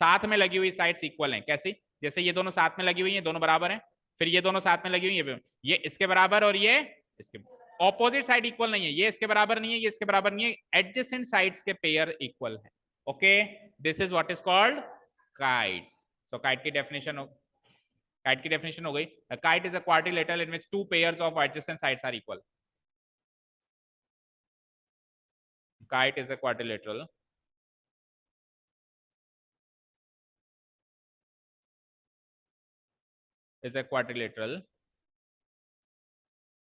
A: साथ में लगी हुई साइड्स इक्वल हैं। कैसी, जैसे ये दोनों साथ में लगी हुई हैं, दोनों बराबर हैं, फिर ये दोनों साथ में लगी हुई है, ये इसके बराबर और ये इसके, ऑपोजिट साइड इक्वल नहीं है, ये इसके बराबर नहीं है, ये इसके बराबर नहीं है, एडजेसेंट साइड्स के पेयर इक्वल है। Okay, this is what is called kite. So kite की डेफिनेशन हो, काइट की डेफिनेशन हो गई, kite is a quadrilateral in which two pairs of adjacent sides are equal. Kite is a quadrilateral is a quadrilateral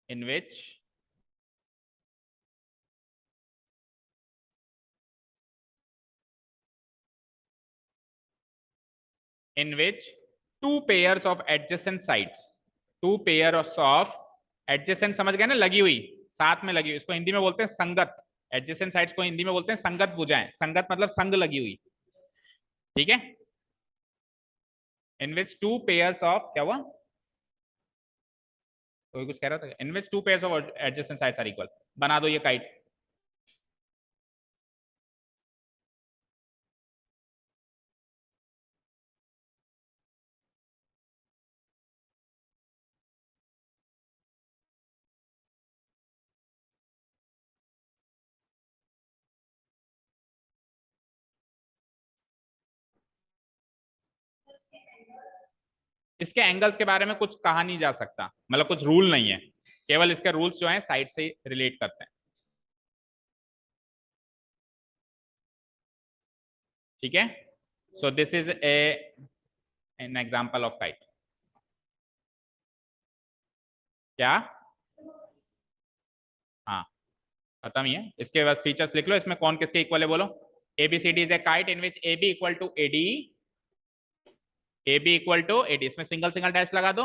A: in which two pairs of adjacent sides, two pairs of adjacent, समझ गए ना, लगी हुई, साथ में लगी हुई, इसको हिंदी में बोलते हैं संगत। एडजेसेंट साइड्स को हिंदी में बोलते हैं संगत भुजाएं। संगत मतलब संग लगी हुई, ठीक है। In which two pairs of, क्या हुआ, कोई कुछ कह रहा था, in which two pairs of adjacent sides are equal, बना दो ये काइट। इसके एंगल्स के बारे में कुछ कहा नहीं जा सकता, मतलब कुछ रूल नहीं है, केवल इसके रूल्स जो हैं साइड से रिलेट करते हैं, ठीक है। So this is A an example of kite. क्या, हाँ, खत्म ही है। इसके बाद फीचर्स लिख लो, इसमें कौन किसके इक्वल है बोलो। ABCD is a kite in which A B equal to AD, A B equal to AD, इसमें सिंगल सिंगल डैश लगा दो,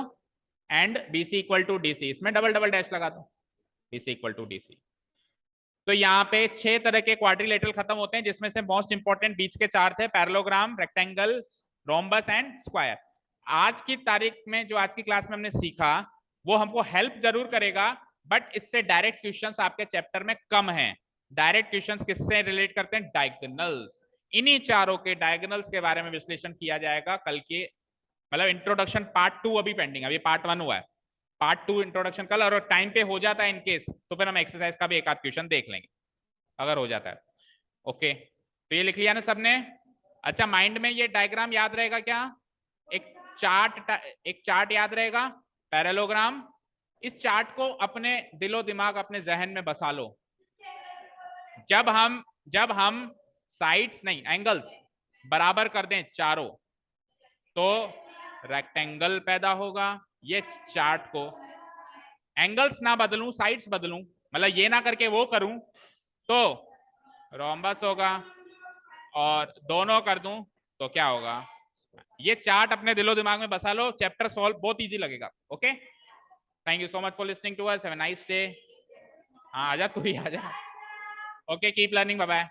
A: and BC equal to DC, इसमें डबल डबल डैश लगा दो, बीसी इक्वल टू डीसी। तो यहाँ पे 6 तरह के क्वाड्रिलेटरल खत्म होते हैं, जिसमें से मोस्ट इंपॉर्टेंट बीच के 4 थे, parallelogram, rectangle, rhombus and square. आज की तारीख में जो आज की क्लास में हमने सीखा वो हमको हेल्प जरूर करेगा, बट इससे डायरेक्ट क्वेश्चंस आपके चैप्टर में कम हैं। डायरेक्ट क्वेश्चंस किससे रिलेट करते हैं, डायगोनल्स। इन्हीं चारों के डायगोनल्स के बारे में विश्लेषण किया जाएगा कल के, मतलब इंट्रोडक्शन पार्ट 2 अभी पेंडिंग है, अभी पार्ट 1 हुआ है, पार्ट 2 इंट्रोडक्शन कल, और टाइम पे हो जाता है इनकेस तो फिर हम एक्सरसाइज का भी एक आध क्वेश्चन देख लेंगे अगर हो जाता है। ओके, तो ये लिख लिया ना सबने। अच्छा, माइंड में ये डायग्राम याद रहेगा क्या, एक चार्ट, एक चार्ट याद रहेगा, पैरेललोग्राम। इस चार्ट को अपने दिलो दिमाग, अपने जहन में बसा लो। जब हम साइड्स नहीं, एंगल्स बराबर कर दें चारों, तो रेक्टेंगल पैदा होगा। ये चार्ट को एंगल्स ना बदलूं, साइड्स बदलूं, मतलब ये ना करके वो करूं, तो रोम्बस होगा, और दोनों कर दूं तो क्या होगा। ये चार्ट अपने दिलो दिमाग में बसा लो, चैप्टर सॉल्व बहुत इजी लगेगा। Okay, thank you so much for listening to us, have a nice day. हाँ आजा, तू भी आजा। Okay, keep learning, bye bye.